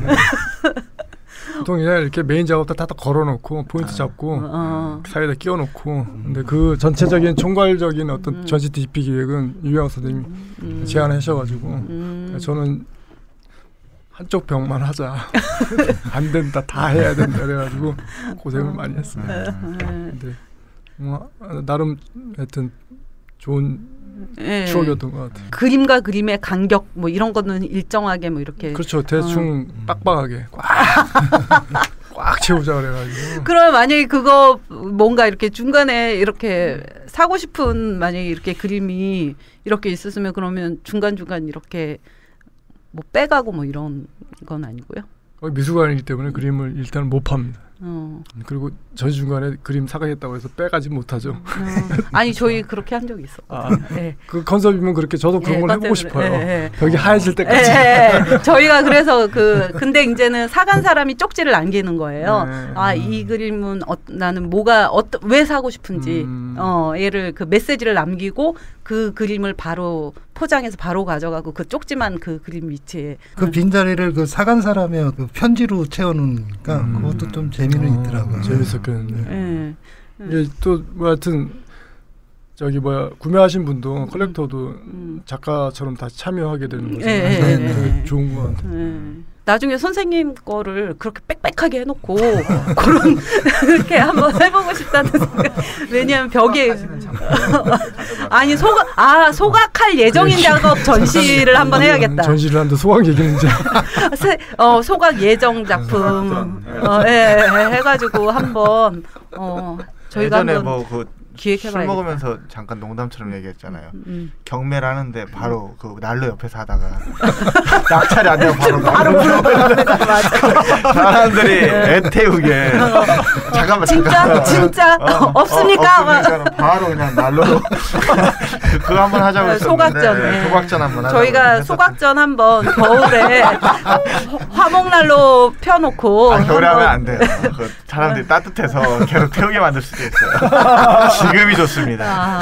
보통 그냥 이렇게 메인 작업도 다 걸어놓고 포인트 잡고 사이에다 끼워놓고 근데 그 전체적인 총괄적인 어떤 전시 DP 기획은 유영 선생님이 제안하셔가지고 저는 한쪽 벽만 하자 안 된다 다 해야 된다 그래가지고 고생을 많이 했어요. 근데 뭐 나름 하여튼 좋은 추억이었던 것 같아요. 그림과 그림의 간격 뭐 이런 거는 일정하게 뭐 이렇게 그렇죠. 대충 빡빡하게 꽉 채우자 그래가지고. 그럼 만약에 그거 뭔가 이렇게 중간에 이렇게 사고 싶은 만약에 이렇게 그림이 이렇게 있었으면 그러면 중간중간 이렇게 뭐 빼가고 뭐 이런 건 아니고요. 미술관이기 때문에 그림을 일단 못 팝니다. 그리고 전시 중간에 그림 사가겠다고 해서 빼가지 못하죠. 아니 저희 그렇게 한 적이 있었거든요. 네. 그 컨셉이면 그렇게 저도 그런 걸 해보고 싶어요. 네. 벽이 하얘질 때까지. 네. 저희가 그래서 근데 이제는 사간 사람이 쪽지를 남기는 거예요. 아, 이 그림은 나는 왜 사고 싶은지 얘를 그 메시지를 남기고 그 그림을 바로 포장해서 바로 가져가고 그 쪽지만 그 그림 위치에 그 빈자리를 그 사간 사람의 그 편지로 채워놓으니까 그것도 좀 재미는 있더라고요. 재밌었겠는데. 예, 또 뭐 하여튼 저기 구매하신 분도 컬렉터도 작가처럼 다시 참여하게 되는 거죠. 되게 좋은 것 같아요. 나중에 선생님 거를 그렇게 빽빽하게 해놓고 그런 그렇게 한번 해보고 싶다는 생각. 왜냐하면 벽에 아니 소각할 예정인 작업 전시를 한번 해야겠다. 전시를 한다. 소각 얘기인지. 소각 예정 작품 해가지고 한번 저희가 예전에 한번 기획해봐야겠다. 술 먹으면서 잠깐 농담처럼 얘기했잖아요. 경매를 하는데 바로 그 난로 옆에서 하다가 낙찰이 안 되면 바로 사람들이 애태우게 잠깐만 진짜 없습니까? 바로 그냥 난로로 그거 한번 하자고 했었는데 소각전 소각전 한번 저희가 소각전 한번 겨울에 화목난로 펴놓고 겨울에 하면 안 돼요. 사람들이 따뜻해서 계속 태우게 만들 수도 있어요. 지금이 좋습니다.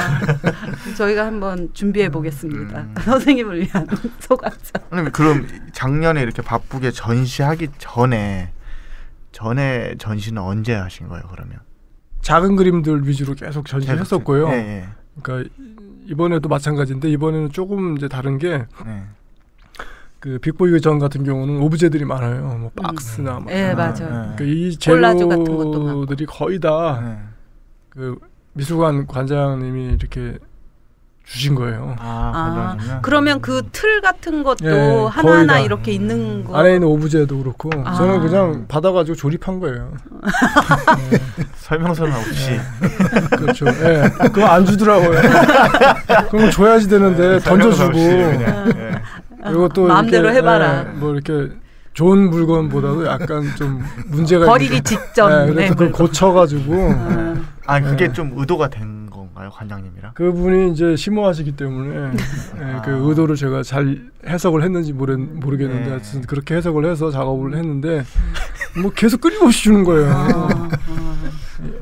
저희가 한번 준비해 보겠습니다. 선생님을 위한 소각전. 그럼 작년에 이렇게 바쁘게 전시하기 전에 전시는 언제 하신 거예요? 그러면 작은 그림들 위주로 계속 전시했었고요. 네. 그러니까 이번에도 마찬가지인데 이번에는 조금 이제 다른 게 그 빅보이 전 같은 경우는 오브제들이 많아요. 뭐 박스나 맞아요. 그러니까 이 재료들이 거의 다 그 미술관 관장님이 이렇게 주신 거예요. 그러면 그 틀 같은 것도 하나하나 이렇게 있는 거 안에 있는 오브제도 그렇고 저는 그냥 받아가지고 조립한 거예요. 설명서는 없이. 그렇죠. 그거 안 주더라고요. 그럼 줘야지 되는데 던져주고. 그리고 또 마음대로 이렇게, 해봐라. 뭐 이렇게 좋은 물건보다도 약간 좀 문제가 버리기 직전. 그래서 그걸 고쳐가지고. 그게 좀 의도가 된 건가요, 관장님이랑? 그분이 이제 심오하시기 때문에 그 의도를 제가 잘 해석을 했는지 모르겠는데 하여튼 그렇게 해석을 해서 작업을 했는데 뭐 계속 끊임없이 주는 거예요.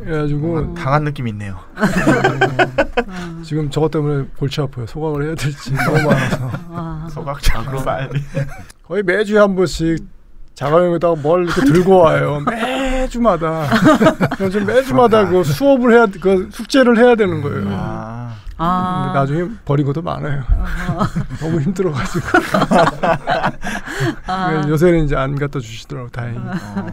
그래가지고 당한 느낌이 있네요. 지금 저것 때문에 골치 아파요. 소각을 해야 될지 너무 많아서. 소각장으로 빨리. 거의 매주에 한 번씩 자가용에다가 뭘 이렇게 들고 와요. 매주마다. 그래서 매주마다 그 수업을 그 숙제를 해야 되는 거예요. 근데 나중에 버린 것도 많아요. 너무 힘들어가지고. 요새는 이제 안 갖다 주시더라고 다행히.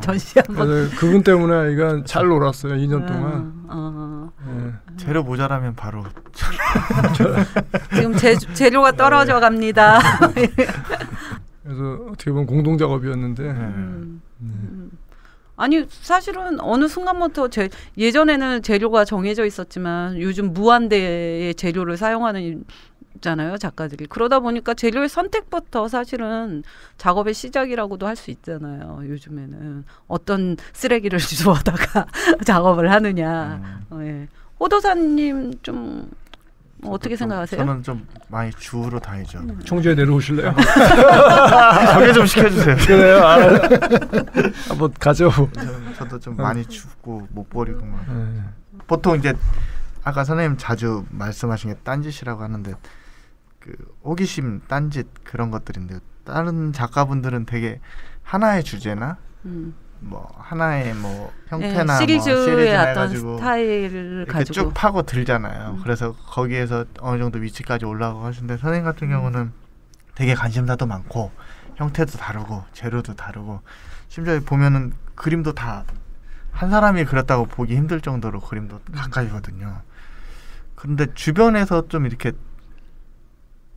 전시 한번. 그래서 그분 때문에 이건 잘 놀았어요 2년 동안. 재료 모자라면 바로. 지금 재료가 떨어져 갑니다. 그래서 어떻게 보면 공동 작업이었는데. 아니 사실은 어느 순간부터 예전에는 재료가 정해져 있었지만 요즘 무한대의 재료를 사용하는 잖아요 작가들이. 그러다 보니까 재료의 선택부터 사실은 작업의 시작이라고도 할 수 있잖아요. 요즘에는 어떤 쓰레기를 주워다가 작업을 하느냐. 호도사님 좀 어떻게 생각하세요? 저는 좀 많이 주우러 다니죠. 청주에 내려오실래요? 소개 좀 시켜주세요. 그래요? 한번 가죠. 저도 좀 많이 주고 못 버리고 막. 보통 이제 아까 선생님 자주 말씀하신 게 딴짓이라고 하는데 그 호기심, 딴짓 그런 것들인데 다른 작가분들은 되게 하나의 주제나 뭐 하나의 뭐 형태나 시리즈의 어떤 해가지고 스타일을 가지고 쭉 파고 들잖아요. 그래서 거기에서 어느 정도 위치까지 올라가고 하시는데 선생님 같은 경우는 되게 관심사도 많고 형태도 다르고 재료도 다르고 심지어 보면은 그림도 다 한 사람이 그렸다고 보기 힘들 정도로 그림도 가까이거든요. 그런데 주변에서 좀 이렇게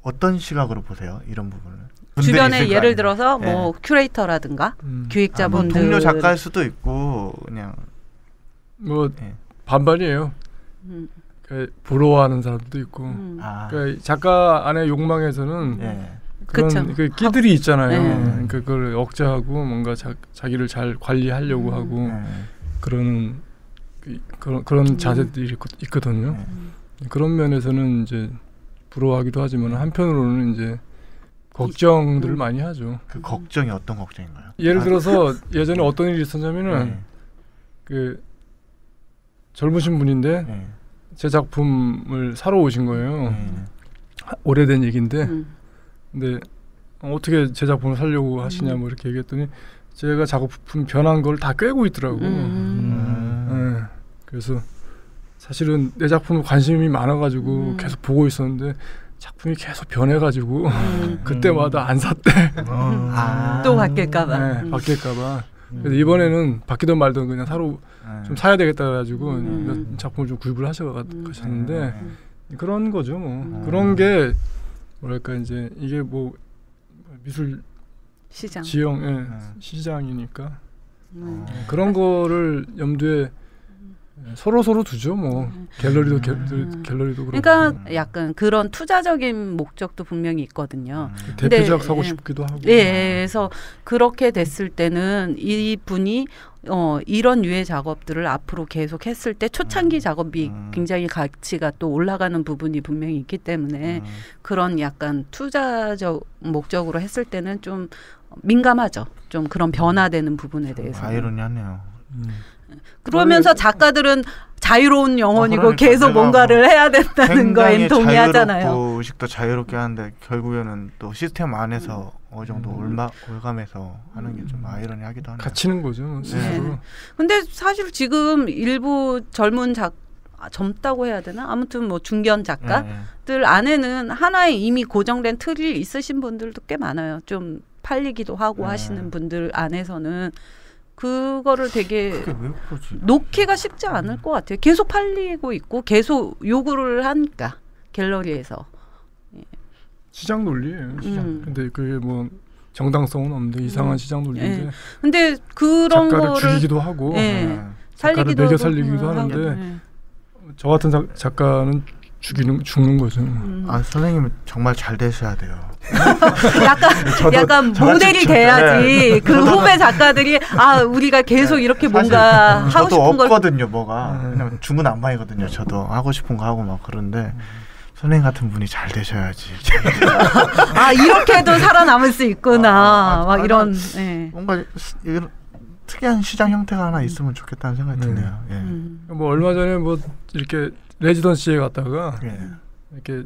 어떤 시각으로 보세요? 이런 부분을. 주변에 예를 들어서 뭐 큐레이터라든가 기획자분들 동료 작가일 수도 있고 그냥 뭐 반반이에요. 부러워하는 사람도 있고. 그러니까 작가 안의 욕망에서는 그런 그 끼들이 있잖아요. 그걸 억제하고 뭔가 자기를 잘 관리하려고 하고 그런 자세들이 있거든요. 그런 면에서는 이제 부러워하기도 하지만 한편으로는 이제 걱정들을 많이 하죠. 그 걱정이 어떤 걱정인가요? 예를 들어서 예전에 어떤 일이 있었냐면은 그 젊으신 분인데 제 작품을 사러 오신 거예요. 오래된 얘기인데 근데 어떻게 제 작품을 사려고 하시냐 뭐 이렇게 얘기했더니 제가 작품 변한 걸 다 꿰고 있더라고. 그래서 사실은 내 작품에 관심이 많아가지고 계속 보고 있었는데 작품이 계속 변해가지고 그때마다 안 샀대. 또 바뀔까봐. 네, 바뀔까봐. 그래서 이번에는 바뀌던 말던 그냥 사러 좀 사야 되겠다 그래가지고 몇 작품을 좀 구입을 하셔가셨는데 그런 거죠. 뭐 그런 게 뭐랄까 이제 이게 뭐 미술 시장 지형 시장이니까 그런 거를 염두에 서로 두죠. 뭐 갤러리도 갤러리도 그렇고. 그러니까 약간 그런 투자적인 목적도 분명히 있거든요. 대표작 사고 싶기도 하고. 그래서 그렇게 됐을 때는 이분이 이런 유의 작업들을 앞으로 계속 했을 때 초창기 작업이 굉장히 가치가 또 올라가는 부분이 분명히 있기 때문에 그런 약간 투자적 목적으로 했을 때는 좀 민감하죠. 좀 그런 변화되는 부분에 대해서. 아이러니하네요. 그러면서 작가들은 자유로운 영혼이고 계속 뭔가를 해야 된다는 거엔 동의하잖아요. 자유롭고 의식도 자유롭게 하는데 결국에는 또 시스템 안에서 어느 정도 올감해서 하는 게 좀 아이러니하기도 하네요. 갇히는 거죠. 스스로. 근데 사실 지금 일부 젊다고 해야 되나? 아무튼 뭐 중견 작가들 안에는 하나의 이미 고정된 틀이 있으신 분들도 꽤 많아요. 좀 팔리기도 하고 하시는 분들 안에서는 그거를 되게 놓기가 쉽지 않을 것 같아요. 계속 팔리고 있고 계속 요구를 하니까 갤러리에서. 시장 논리예요. 시장. 근데 그게 뭐 정당성은 없는데 이상한 시장 논리인데. 근데 그런 작가를 거를 죽이기도 하고 작가를 매겨 살리기도 하는데 저 같은 작가는 죽는 거죠. 선생님은 정말 잘 되셔야 돼요. 약간 모델이 돼야지. 그 후배 작가들이 우리가 계속 이렇게 뭔가 하고 싶은 걸. 저도 없거든요. 뭐가 그냥 중구난방이거든요. 저도 하고 싶은 거 하고 막 그런데 선생님 같은 분이 잘 되셔야지. 이렇게도 살아남을 수 있구나. 막 이런. 뭔가 이런 특이한 시장 형태가 하나 있으면 좋겠다는 생각이 드네요. 뭐 얼마 전에 뭐 이렇게 레지던시에 갔다가 이렇게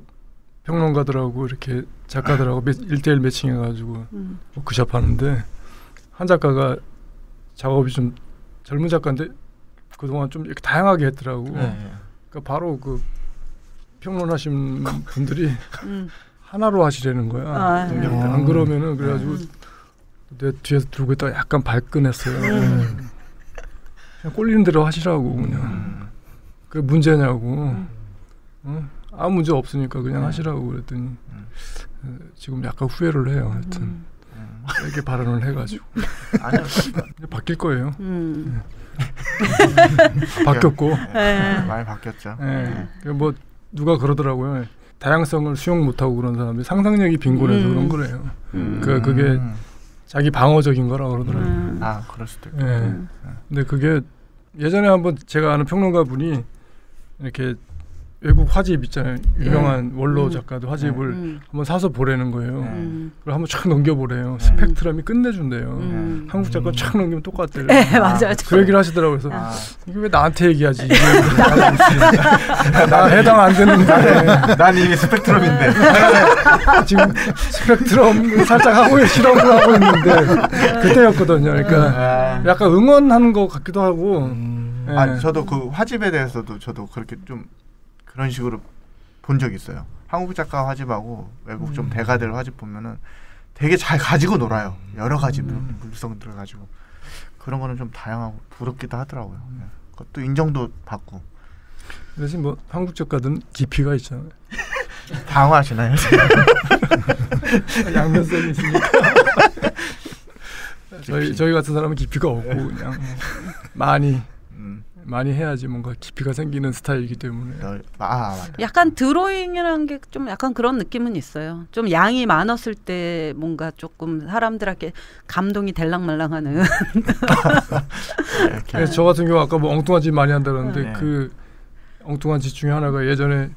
평론가들하고 이렇게 작가들하고 1대1 매칭해가지고 워크숍 하는데 한 작가가 작업이 좀 젊은 작가인데 그동안 좀 이렇게 다양하게 했더라고. 그러니까 바로 그 평론하신 분들이 하나로 하시려는 거야. 안 그러면은 그래가지고 내 뒤에서 들고 있다가 약간 발끈했어요. 그냥 꼴리는 대로 하시라고 그냥. 그게 문제냐고. 아무 문제 없으니까 그냥 하시라고 그랬더니 지금 약간 후회를 해요. 하여튼 이렇게 발언을 해가지고 아니요. 바뀔 거예요. 바뀌었고 많이 바뀌었죠. 뭐 누가 그러더라고요. 다양성을 수용 못하고 그런 사람들이 상상력이 빈곤해서 그런 거래요. 그게 자기 방어적인 거라 그러더라고요. 그럴 수도 있고. 근데 그게 예전에 한번 제가 아는 평론가 분이 이렇게 외국 화집 있잖아요. 유명한 원로 작가도 화집을 한번 사서 보라는 거예요. 그걸 한번 쫙 넘겨보래요. 스펙트럼이 끝내준대요. 한국 작가 쫙 넘기면 똑같대요. 맞아요. 그 얘기를 하시더라고요. 그래서 이게 왜 나한테 얘기하지? 나 해당 안 되는데. 난 이미 스펙트럼인데. 지금 스펙트럼 살짝 하고 실험을 하고 있는데 그때였거든요. 그러니까 약간 응원하는 것 같기도 하고. 저도 그 화집에 대해서도 저도 그렇게 좀 그런 식으로 본 적이 있어요. 한국 작가 화집하고 외국 좀 대가들 화집 보면은 되게 잘 가지고 놀아요. 여러 가지 물성 들어가지고 그런 거는 좀 다양하고 부럽기도 하더라고요. 그것도 인정도 받고. 대신 뭐 한국 작가들은 깊이가 있잖아요. 방어하시나요? 양면성이 있으니까. 저희 같은 사람은 깊이가 없고 그냥 많이 많이 해야지 뭔가 깊이가 생기는 스타일이기 때문에. 맞다. 약간 드로잉이라는 게 좀 약간 그런 느낌은 있어요. 좀 양이 많았을 때 뭔가 조금 사람들에게 감동이 될랑말랑하는. 그래서 저 같은 경우 아까 뭐 엉뚱한 짓 많이 한다는데 네. 그 엉뚱한 짓 중에 하나가 예전에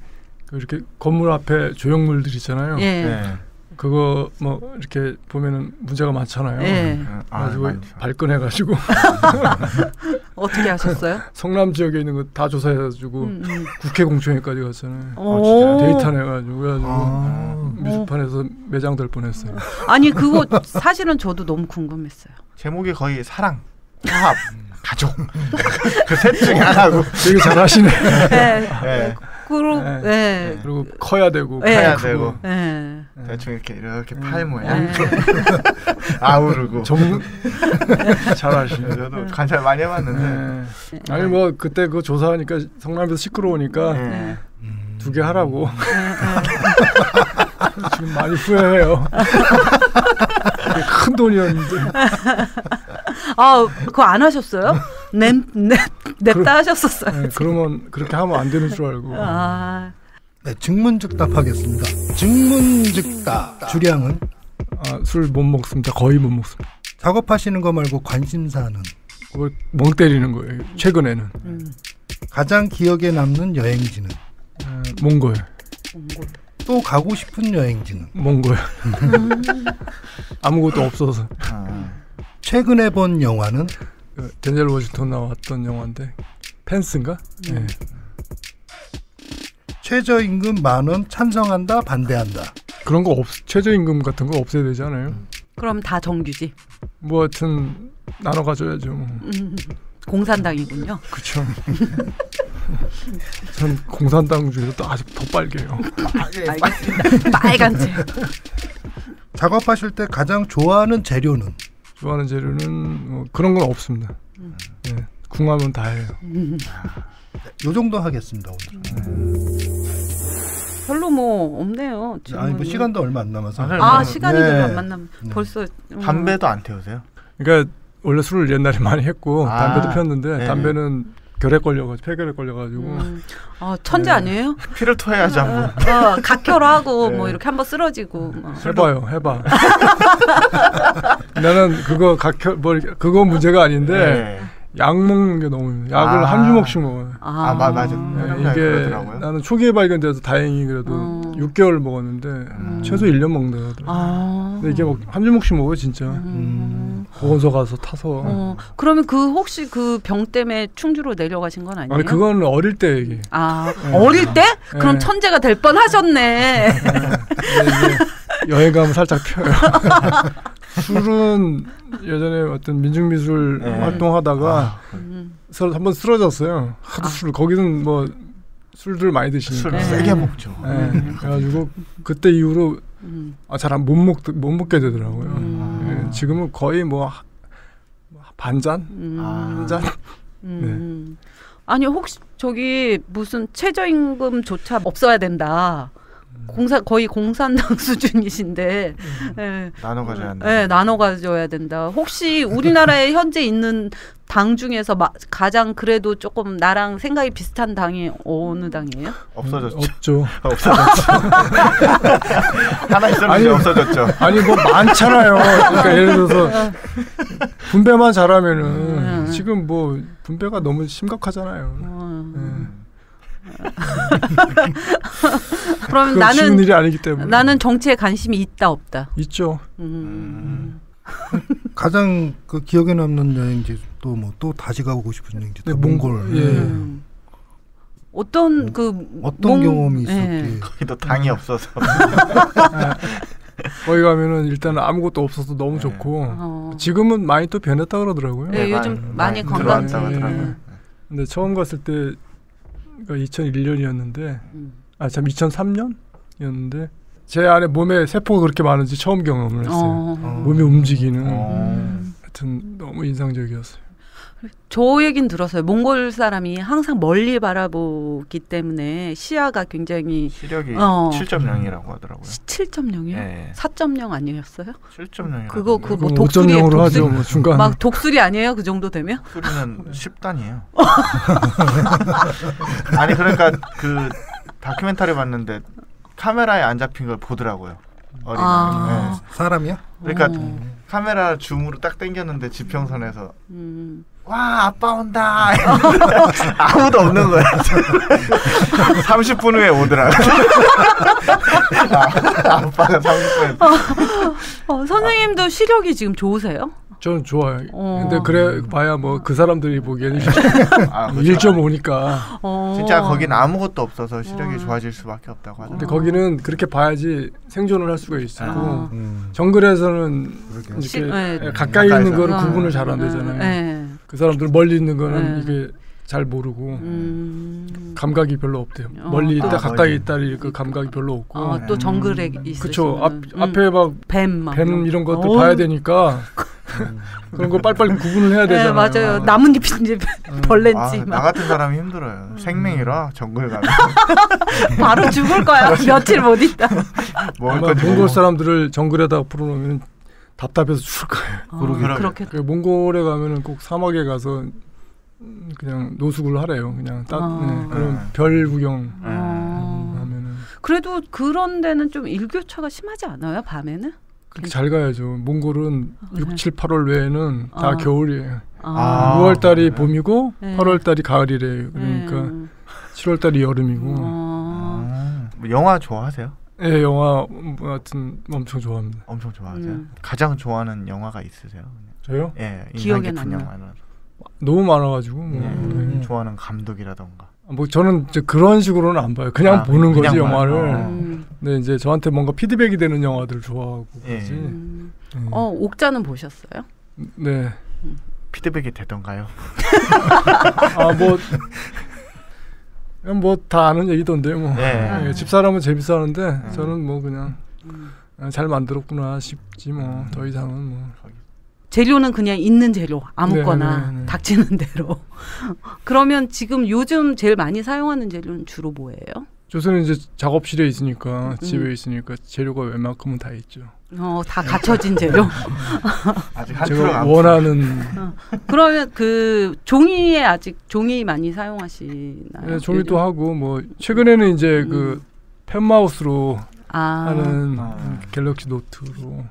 그 이렇게 건물 앞에 조형물들 있잖아요. 예. 네. 그거 뭐 이렇게 보면은 문제가 많잖아요. 예. 그래가지고 많죠. 발끈해가지고 어떻게 하셨어요? 성남 지역에 있는 거 다 조사해가지고 국회 공청회까지 갔잖아요. 오. 데이터 내가지고 그래가지고 뮤직판에서 매장될 뻔했어요. 아니 그거 사실은 저도 너무 궁금했어요. 제목이 거의 사랑, 화합, 가족 그 셋 중에 하나고. 되게 잘하시네. 네. 네. 그리고 네. 네. 그리고 커야 되고 네. 커야 크고. 되고 네. 대충 이렇게 팔 모양 네. 아우르고. 전문 잘하시네. 저도 관찰 많이 해봤는데. 네. 아니 뭐 그때 그 조사하니까 성남에서 시끄러우니까 네. 2개 하라고. 지금 많이 후회해요. 큰 돈이었는데. 아 그거 안 하셨어요? 냅다 하셨었어요. 네, 그러면 그렇게 하면 안 되는 줄 알고. 아. 네, 증문즉답하겠습니다. 증문즉답 주량은 술 못 먹습니다. 거의 못 먹습니다. 작업하시는 거 말고 관심사는 그걸 멍 때리는 거예요. 최근에는 가장 기억에 남는 여행지는 몽골. 또 가고 싶은 여행지는 몽골. 아무것도 없어서. 최근에 본 영화는 덴젤 워싱턴 나왔던 영화인데 펜스인가? 네. 최저임금 10,000원 찬성한다 반대한다. 그런 거 최저임금 같은 거 없애야 되지 않아요? 그럼 다 정규직. 뭐 하여튼 나눠 가져야죠. 뭐. 공산당이군요. 그렇죠. 전 공산당 중에서 아직 더 빨개요. 알겠습니다. 빨간색. 작업하실 때 가장 좋아하는 재료는? 좋아하는 재료는 뭐 그런 건 없습니다. 네, 궁하면 다 해요. 요 정도 하겠습니다 오늘. 별로 뭐 없네요. 아니 뭐 시간도 얼마 안 남아서. 아 시간이 네. 별로 안 만남. 벌써 담배도 안 태우세요? 그러니까 원래 술을 옛날에 많이 했고 담배도 폈는데 네. 담배는 결핵 걸려가지고 폐결핵 걸려가지고 천재 아니에요? 피를 토해야지 한번. 각혈하고 네. 뭐 이렇게 한번 쓰러지고. 해봐요, 해봐. 나는 그거 그거 문제가 아닌데 네. 약 먹는 게 너무 약을 한 주먹씩 먹어요. 맞아. 네, 이게 그러더라고요. 나는 초기에 발견돼서 다행히 그래도 6개월 먹었는데 최소 1년 먹는다 하더라고요. 근데 이게 한 주먹씩 먹어요 진짜. 보건소 가서 타서. 그러면 그 혹시 그 병 때문에 충주로 내려가신 건 아니에요? 아니 그건 어릴 때 얘기. 네. 어릴 때? 그럼 천재가 될 뻔하셨네. 여행 가면 살짝 펴요. 술은 예전에 어떤 민중미술 활동하다가 한번 쓰러졌어요. 하도 술 거기는 뭐 술들 많이 드시니까 술 세게 먹죠. 그래가지고 그때 이후로 잘 못 먹게 되더라고요. 지금은 거의 뭐 반잔 한 잔. 네. 아니 혹시 저기 무슨 최저임금조차 없어야 된다. 거의 공산당 수준이신데 나눠 가져야 한다. 네, 나눠 가져야 된다. 혹시 우리나라에 현재 있는 당 중에서 가장 그래도 조금 나랑 생각이 비슷한 당이 어느 당이에요? 없어졌죠. 없죠. 없어졌죠. 하나 있었는데 없어졌죠. 아니 뭐 많잖아요. 그러니까 예를 들어서 분배만 잘하면은 지금 뭐 분배가 너무 심각하잖아요. 그럼 쉬운 일이 아니기 때문에 나는 정치에 관심이 있다 없다. 있죠. 가장 그 기억에 남는 여행지 또 다시 가고 싶은 여행지. 네, 몽골. 어떤 경험이 있었기. 거기도 당이 없어서. 거기 가면은 일단 아무것도 없어서 너무 좋고 지금은 많이 또 변했다 그러더라고요. 네, 요즘 많이 관광지. 근데 처음 갔을 때 2001년이었는데 참 2003년이었는데 제 안에 몸에 세포가 그렇게 많은지 처음 경험을 했어요. 몸이 움직이는. 하여튼 너무 인상적이었어요. 저 얘긴 들었어요. 몽골 사람이 항상 멀리 바라보기 때문에 시야가 굉장히 시력이 7.0이라고 하더라고요. 7.0이요? 네. 4.0 아니었어요? 7.0이라고. 그거 뭐 5.0으로 하죠. 뭐 중간. 막 독수리 아니에요? 그 정도 되면? 독수리는 10단이에요. 아니 그러니까 그 다큐멘터리 봤는데 카메라에 안 잡힌 걸 보더라고요. 어린아이. 네. 사람이야? 그러니까 카메라 줌으로 딱 당겼는데 지평선에서 와 아빠 온다 아무도 없는 거야. 30분 후에 오더라. 아빠가 30분. 선생님도 시력이 지금 좋으세요? 저는 좋아요. 근데 그래 봐야 뭐 그 사람들이 보기에는 1.5니까. 진짜 거긴 아무것도 없어서 시력이 좋아질 수밖에 없다고 하죠. 근데 거기는 그렇게 봐야지 생존을 할 수가 있고 정글에서는 이렇게 가까이 있는 거는 구분을 잘 안 되잖아요. 그 사람들 멀리 있는 거는 이게 잘 모르고 감각이 별로 없대요. 멀리 있다 가까이 있다 그 감각이 별로 없고. 또 정글에 있으시면. 그렇죠. 앞에 막 뱀 이런 것들 봐야 되니까 그런 거 빨리빨리 구분을 해야 되잖아요. 맞아요. 나뭇잎인지 벌레인지. 나 같은 사람이 힘들어요. 생명이라 정글 가면 바로 죽을 거야. 며칠 못 있다. 몽골 사람들을 정글에다 풀어놓으면 답답해서 죽을 거예요. 그렇게. 몽골에 가면은 꼭 사막에 가서 그냥 노숙을 하래요. 그냥 그런 별 구경 하면은. 그래도 그런 데는 좀 일교차가 심하지 않아요? 밤에는? 그렇게 잘 가야죠. 몽골은 6, 7, 8월 외에는 다 겨울이에요. 6월 달이 봄이고 8월 달이 가을이래요. 그러니까 7월 달이 여름이고. 영화 좋아하세요? 네, 영화 같은 엄청 좋아합니다. 엄청 좋아하세요? 가장 좋아하는 영화가 있으세요? 저요? 예, 기억에 인상 깊은 남는. 영화는 너무 많아가지고 좋아하는 감독이라던가. 뭐 저는 이제 그런 식으로는 안 봐요. 그냥 보는 거지 그냥 영화를. 근데 이제 저한테 뭔가 피드백이 되는 영화들 좋아하고 그러지. 옥자는 보셨어요? 네. 피드백이 되던가요? 뭐 다 아는 얘기던데 뭐. 네. 집사람은 재밌어하는데 저는 뭐 그냥 잘 만들었구나 싶지 뭐. 더 이상은 뭐. 재료는 그냥 있는 재료 아무거나 네네네. 닥치는 대로. 그러면 지금 요즘 제일 많이 사용하는 재료는 주로 뭐예요? 저는 이제 작업실에 있으니까 집에 있으니까 재료가 웬만큼은 다 있죠. 다 갖춰진 재료. 아직 제가 원하는. 그러면 그 종이에 아직 종이 많이 사용하시나요? 네, 종이도 하고 뭐 최근에는 이제 그 펜마우스로 하는 갤럭시 노트로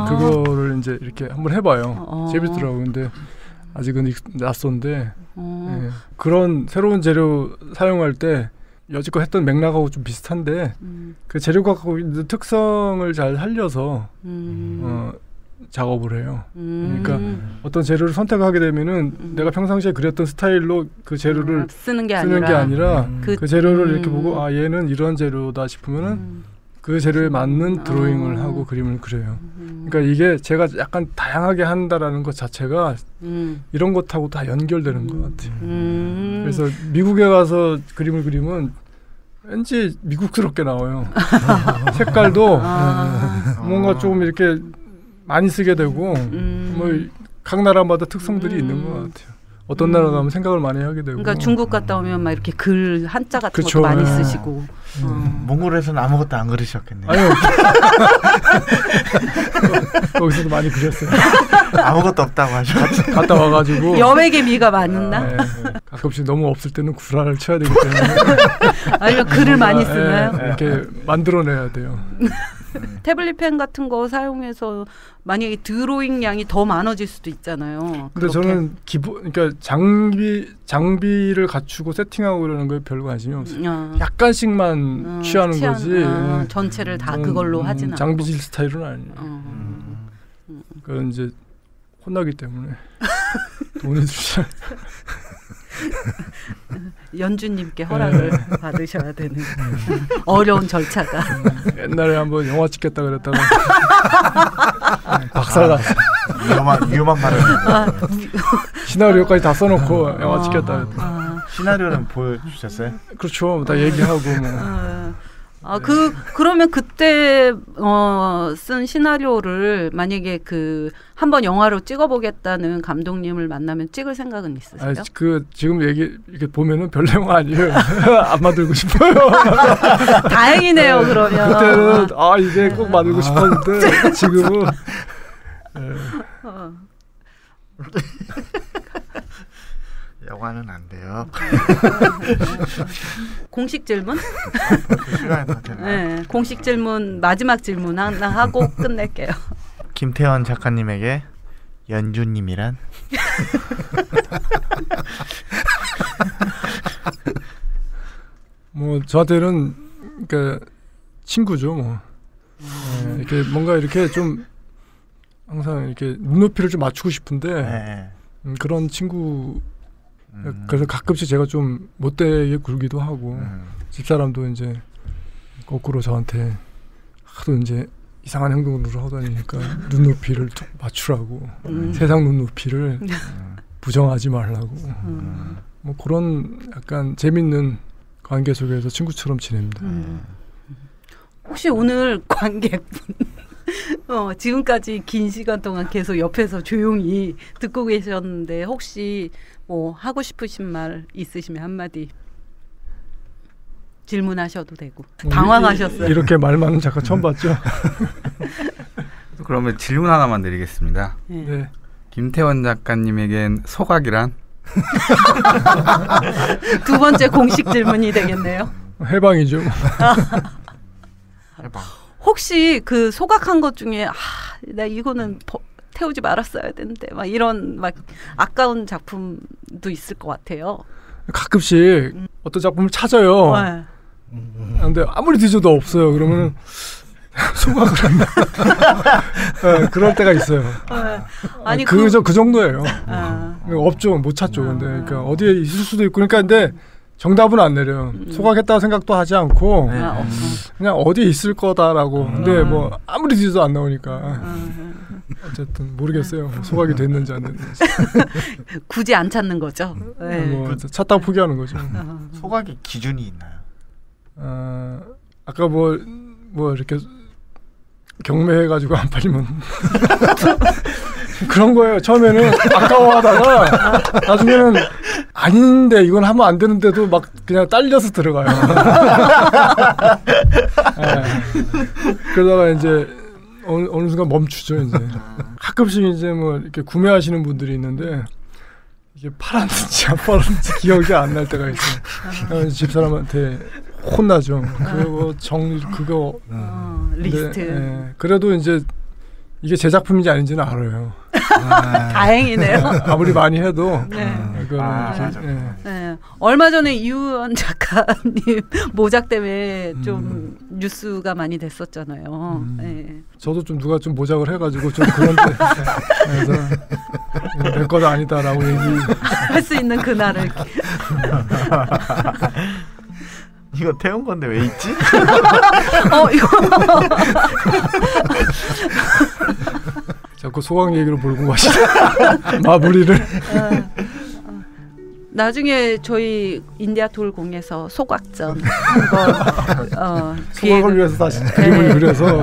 그거를 이제 이렇게 한번 해봐요. 재밌더라고요. 근데 아직은 낯선데 그런 새로운 재료 사용할 때 여지껏 했던 맥락하고 좀 비슷한데 그 재료가 갖고 있는 특성을 잘 살려서 작업을 해요. 그러니까 어떤 재료를 선택하게 되면은 내가 평상시에 그렸던 스타일로 그 재료를 쓰는 게 아니라 그 재료를 이렇게 보고 얘는 이런 재료다 싶으면은 그 재료에 맞는 드로잉을 하고 그림을 그려요. 그러니까 이게 제가 약간 다양하게 한다라는 것 자체가 이런 것하고 다 연결되는 것 같아요. 그래서 미국에 가서 그림을 그리면 왠지 미국스럽게 나와요. 색깔도 뭔가 좀 이렇게 많이 쓰게 되고 뭐 각 나라마다 특성들이 있는 것 같아요. 어떤 나라 가면 생각을 많이 하게 되고. 그러니까 중국 갔다 오면 막 이렇게 글 한자 같은 것도 많이 쓰시고. 몽골에서는 아무것도 안 그리셨겠네요. 아니요. 거기서도 많이 그렸어요. 아무것도 없다고 하셨죠. 갔다 와가지고 여백의 미가 많았나? 네. 가끔씩 너무 없을 때는 구라를 쳐야 되기 때문에. 아니면 글을 많이 쓰나요? 이렇게 만들어내야 돼요. 태블릿 펜 같은 거 사용해서 만약에 드로잉 양이 더 많아질 수도 있잖아요. 근데 저는 그러니까 장비를 갖추고 세팅하고 이러는 거에 별 관심이 없어요. 약간씩만 취하는 거지. 전체를 다 그걸로 하진 않고. 장비질 스타일은 아니에요. 그건 이제 혼나기 때문에 돈이 들지. 연주님께 허락을 받으셔야 되는 어려운 절차가. 옛날에 한번 영화 찍겠다 그랬다가 박살났어. 위험한 말을. 시나리오까지 다 써놓고 영화 찍겠다 그랬다. 시나리오는 보여주셨어요? 그렇죠. 다 얘기하고 뭐. 그러면 그때 쓴 시나리오를 만약에 한번 영화로 찍어보겠다는 감독님을 만나면 찍을 생각은 있으세요? 지금 이렇게 보면은 별 내용 아니에요. 안 만들고 싶어요. 다행이네요. 그러면 그때는 이제 꼭 만들고 싶었는데 지금은 영화는 안 돼요. 공식 질문? 시간이 다 되나? 네, 공식 질문 마지막 질문 하나 하고 끝낼게요. 김태원 작가님에게 연주님이란? 뭐 저한테는 그러니까 친구죠. 뭐 이렇게 뭔가 이렇게 좀 항상 이렇게 눈높이를 좀 맞추고 싶은데 그런 친구. 그래서 가끔씩 제가 좀 못되게 굴기도 하고 집사람도 이제 거꾸로 저한테 하도 이제 이상한 행동을 하다니까 눈높이를 좀 맞추라고 세상 눈높이를 부정하지 말라고 뭐 그런 약간 재밌는 관계 속에서 친구처럼 지냅니다. 혹시 오늘 관객분 지금까지 긴 시간 동안 계속 옆에서 조용히 듣고 계셨는데 혹시 뭐 하고 싶으신 말 있으시면 한마디 질문하셔도 되고. 당황하셨어요. 이렇게 말 많은 작가 처음 봤죠? 그러면 질문 하나만 드리겠습니다. 네. 김태원 작가님에겐 소각이란? 두 번째 공식 질문이 되겠네요. 해방이죠. 해방. 혹시 그 소각한 것 중에 나 이거는 태우지 말았어야 되는데 막 이런 막 아까운 작품도 있을 것 같아요. 가끔씩 어떤 작품을 찾아요. 근데 아무리 뒤져도 없어요. 그러면 소각을 한다. 그럴 때가 있어요. 아니 그 정도예요. 없죠, 못 찾죠. 근데 그러니까 어디에 있을 수도 있고, 그러니까 근데 정답은 안 내려요. 소각했다고 생각도 하지 않고 그냥 어디에 있을 거다라고. 근데 뭐 아무리 뒤져도 안 나오니까 어쨌든 모르겠어요. 소각이 됐는지 안 됐는지. 굳이 안 찾는 거죠. 네. 뭐 찾다가 포기하는 거죠. 소각의 기준이 있나요? 아까 뭐 이렇게 경매해가지고 안 팔리면 그런 거예요. 처음에는 아까워하다가 나중에는 아닌데 이건 하면 안 되는데도 막 그냥 딸려서 들어가요. 그러다가 이제 어느 순간 멈추죠. 이제 가끔씩 이제 뭐 이렇게 구매하시는 분들이 있는데 이게 팔았는지 안 팔았는지 기억이 안 날 때가 있어요. 집사람한테 혼나죠. 그리고 그거 리스트. 그래도 이제 이게 제 작품인지 아닌지는 알아요. 다행이네요. 아무리 많이 해도. 얼마 전에 이우연 작가님 모작 때문에 좀 뉴스가 많이 됐었잖아요. 저도 좀 누가 좀 모작을 해가지고 좀 그런데 그래서 내 것 아니다라고 할 수 있는 그날을. 이거 태운 건데 왜 있지? 이거 자꾸 소강 얘기로 몰고 가시네. 마무리를. 나중에 저희 인디아 돌공에서 소각전 한번 소각을 위해서 다시 그림을 그려서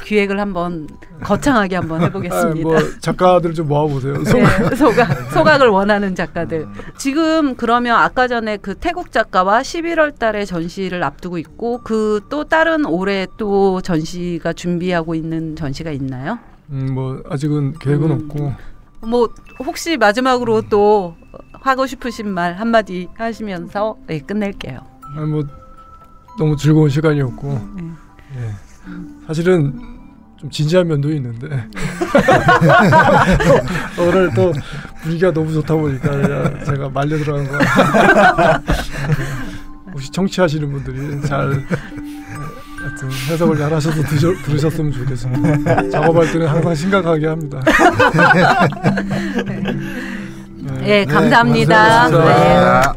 기획을 한번 거창하게 한번 해보겠습니다. 뭐 작가들 좀 모아보세요. 소각을 원하는 작가들. 지금 그러면 아까 전에 그 태국 작가와 11월 달에 전시를 앞두고 있고 그 또 다른 올해 또 전시가 준비하고 있는 전시가 있나요? 뭐 아직은 계획은 없고. 뭐 혹시 마지막으로 또 하고 싶으신 말 한마디 하시면서 끝낼게요. 뭐 너무 즐거운 시간이었고 사실은 좀 진지한 면도 있는데 오늘 또 분위기가 너무 좋다 보니까 제가 말려 들어간 거. 혹시 청취하시는 분들이 잘 하여튼 해석을 잘 하셔서 들으셨으면 좋겠습니다. 작업할 때는 항상 심각하게 합니다. 감사합니다. 고맙습니다.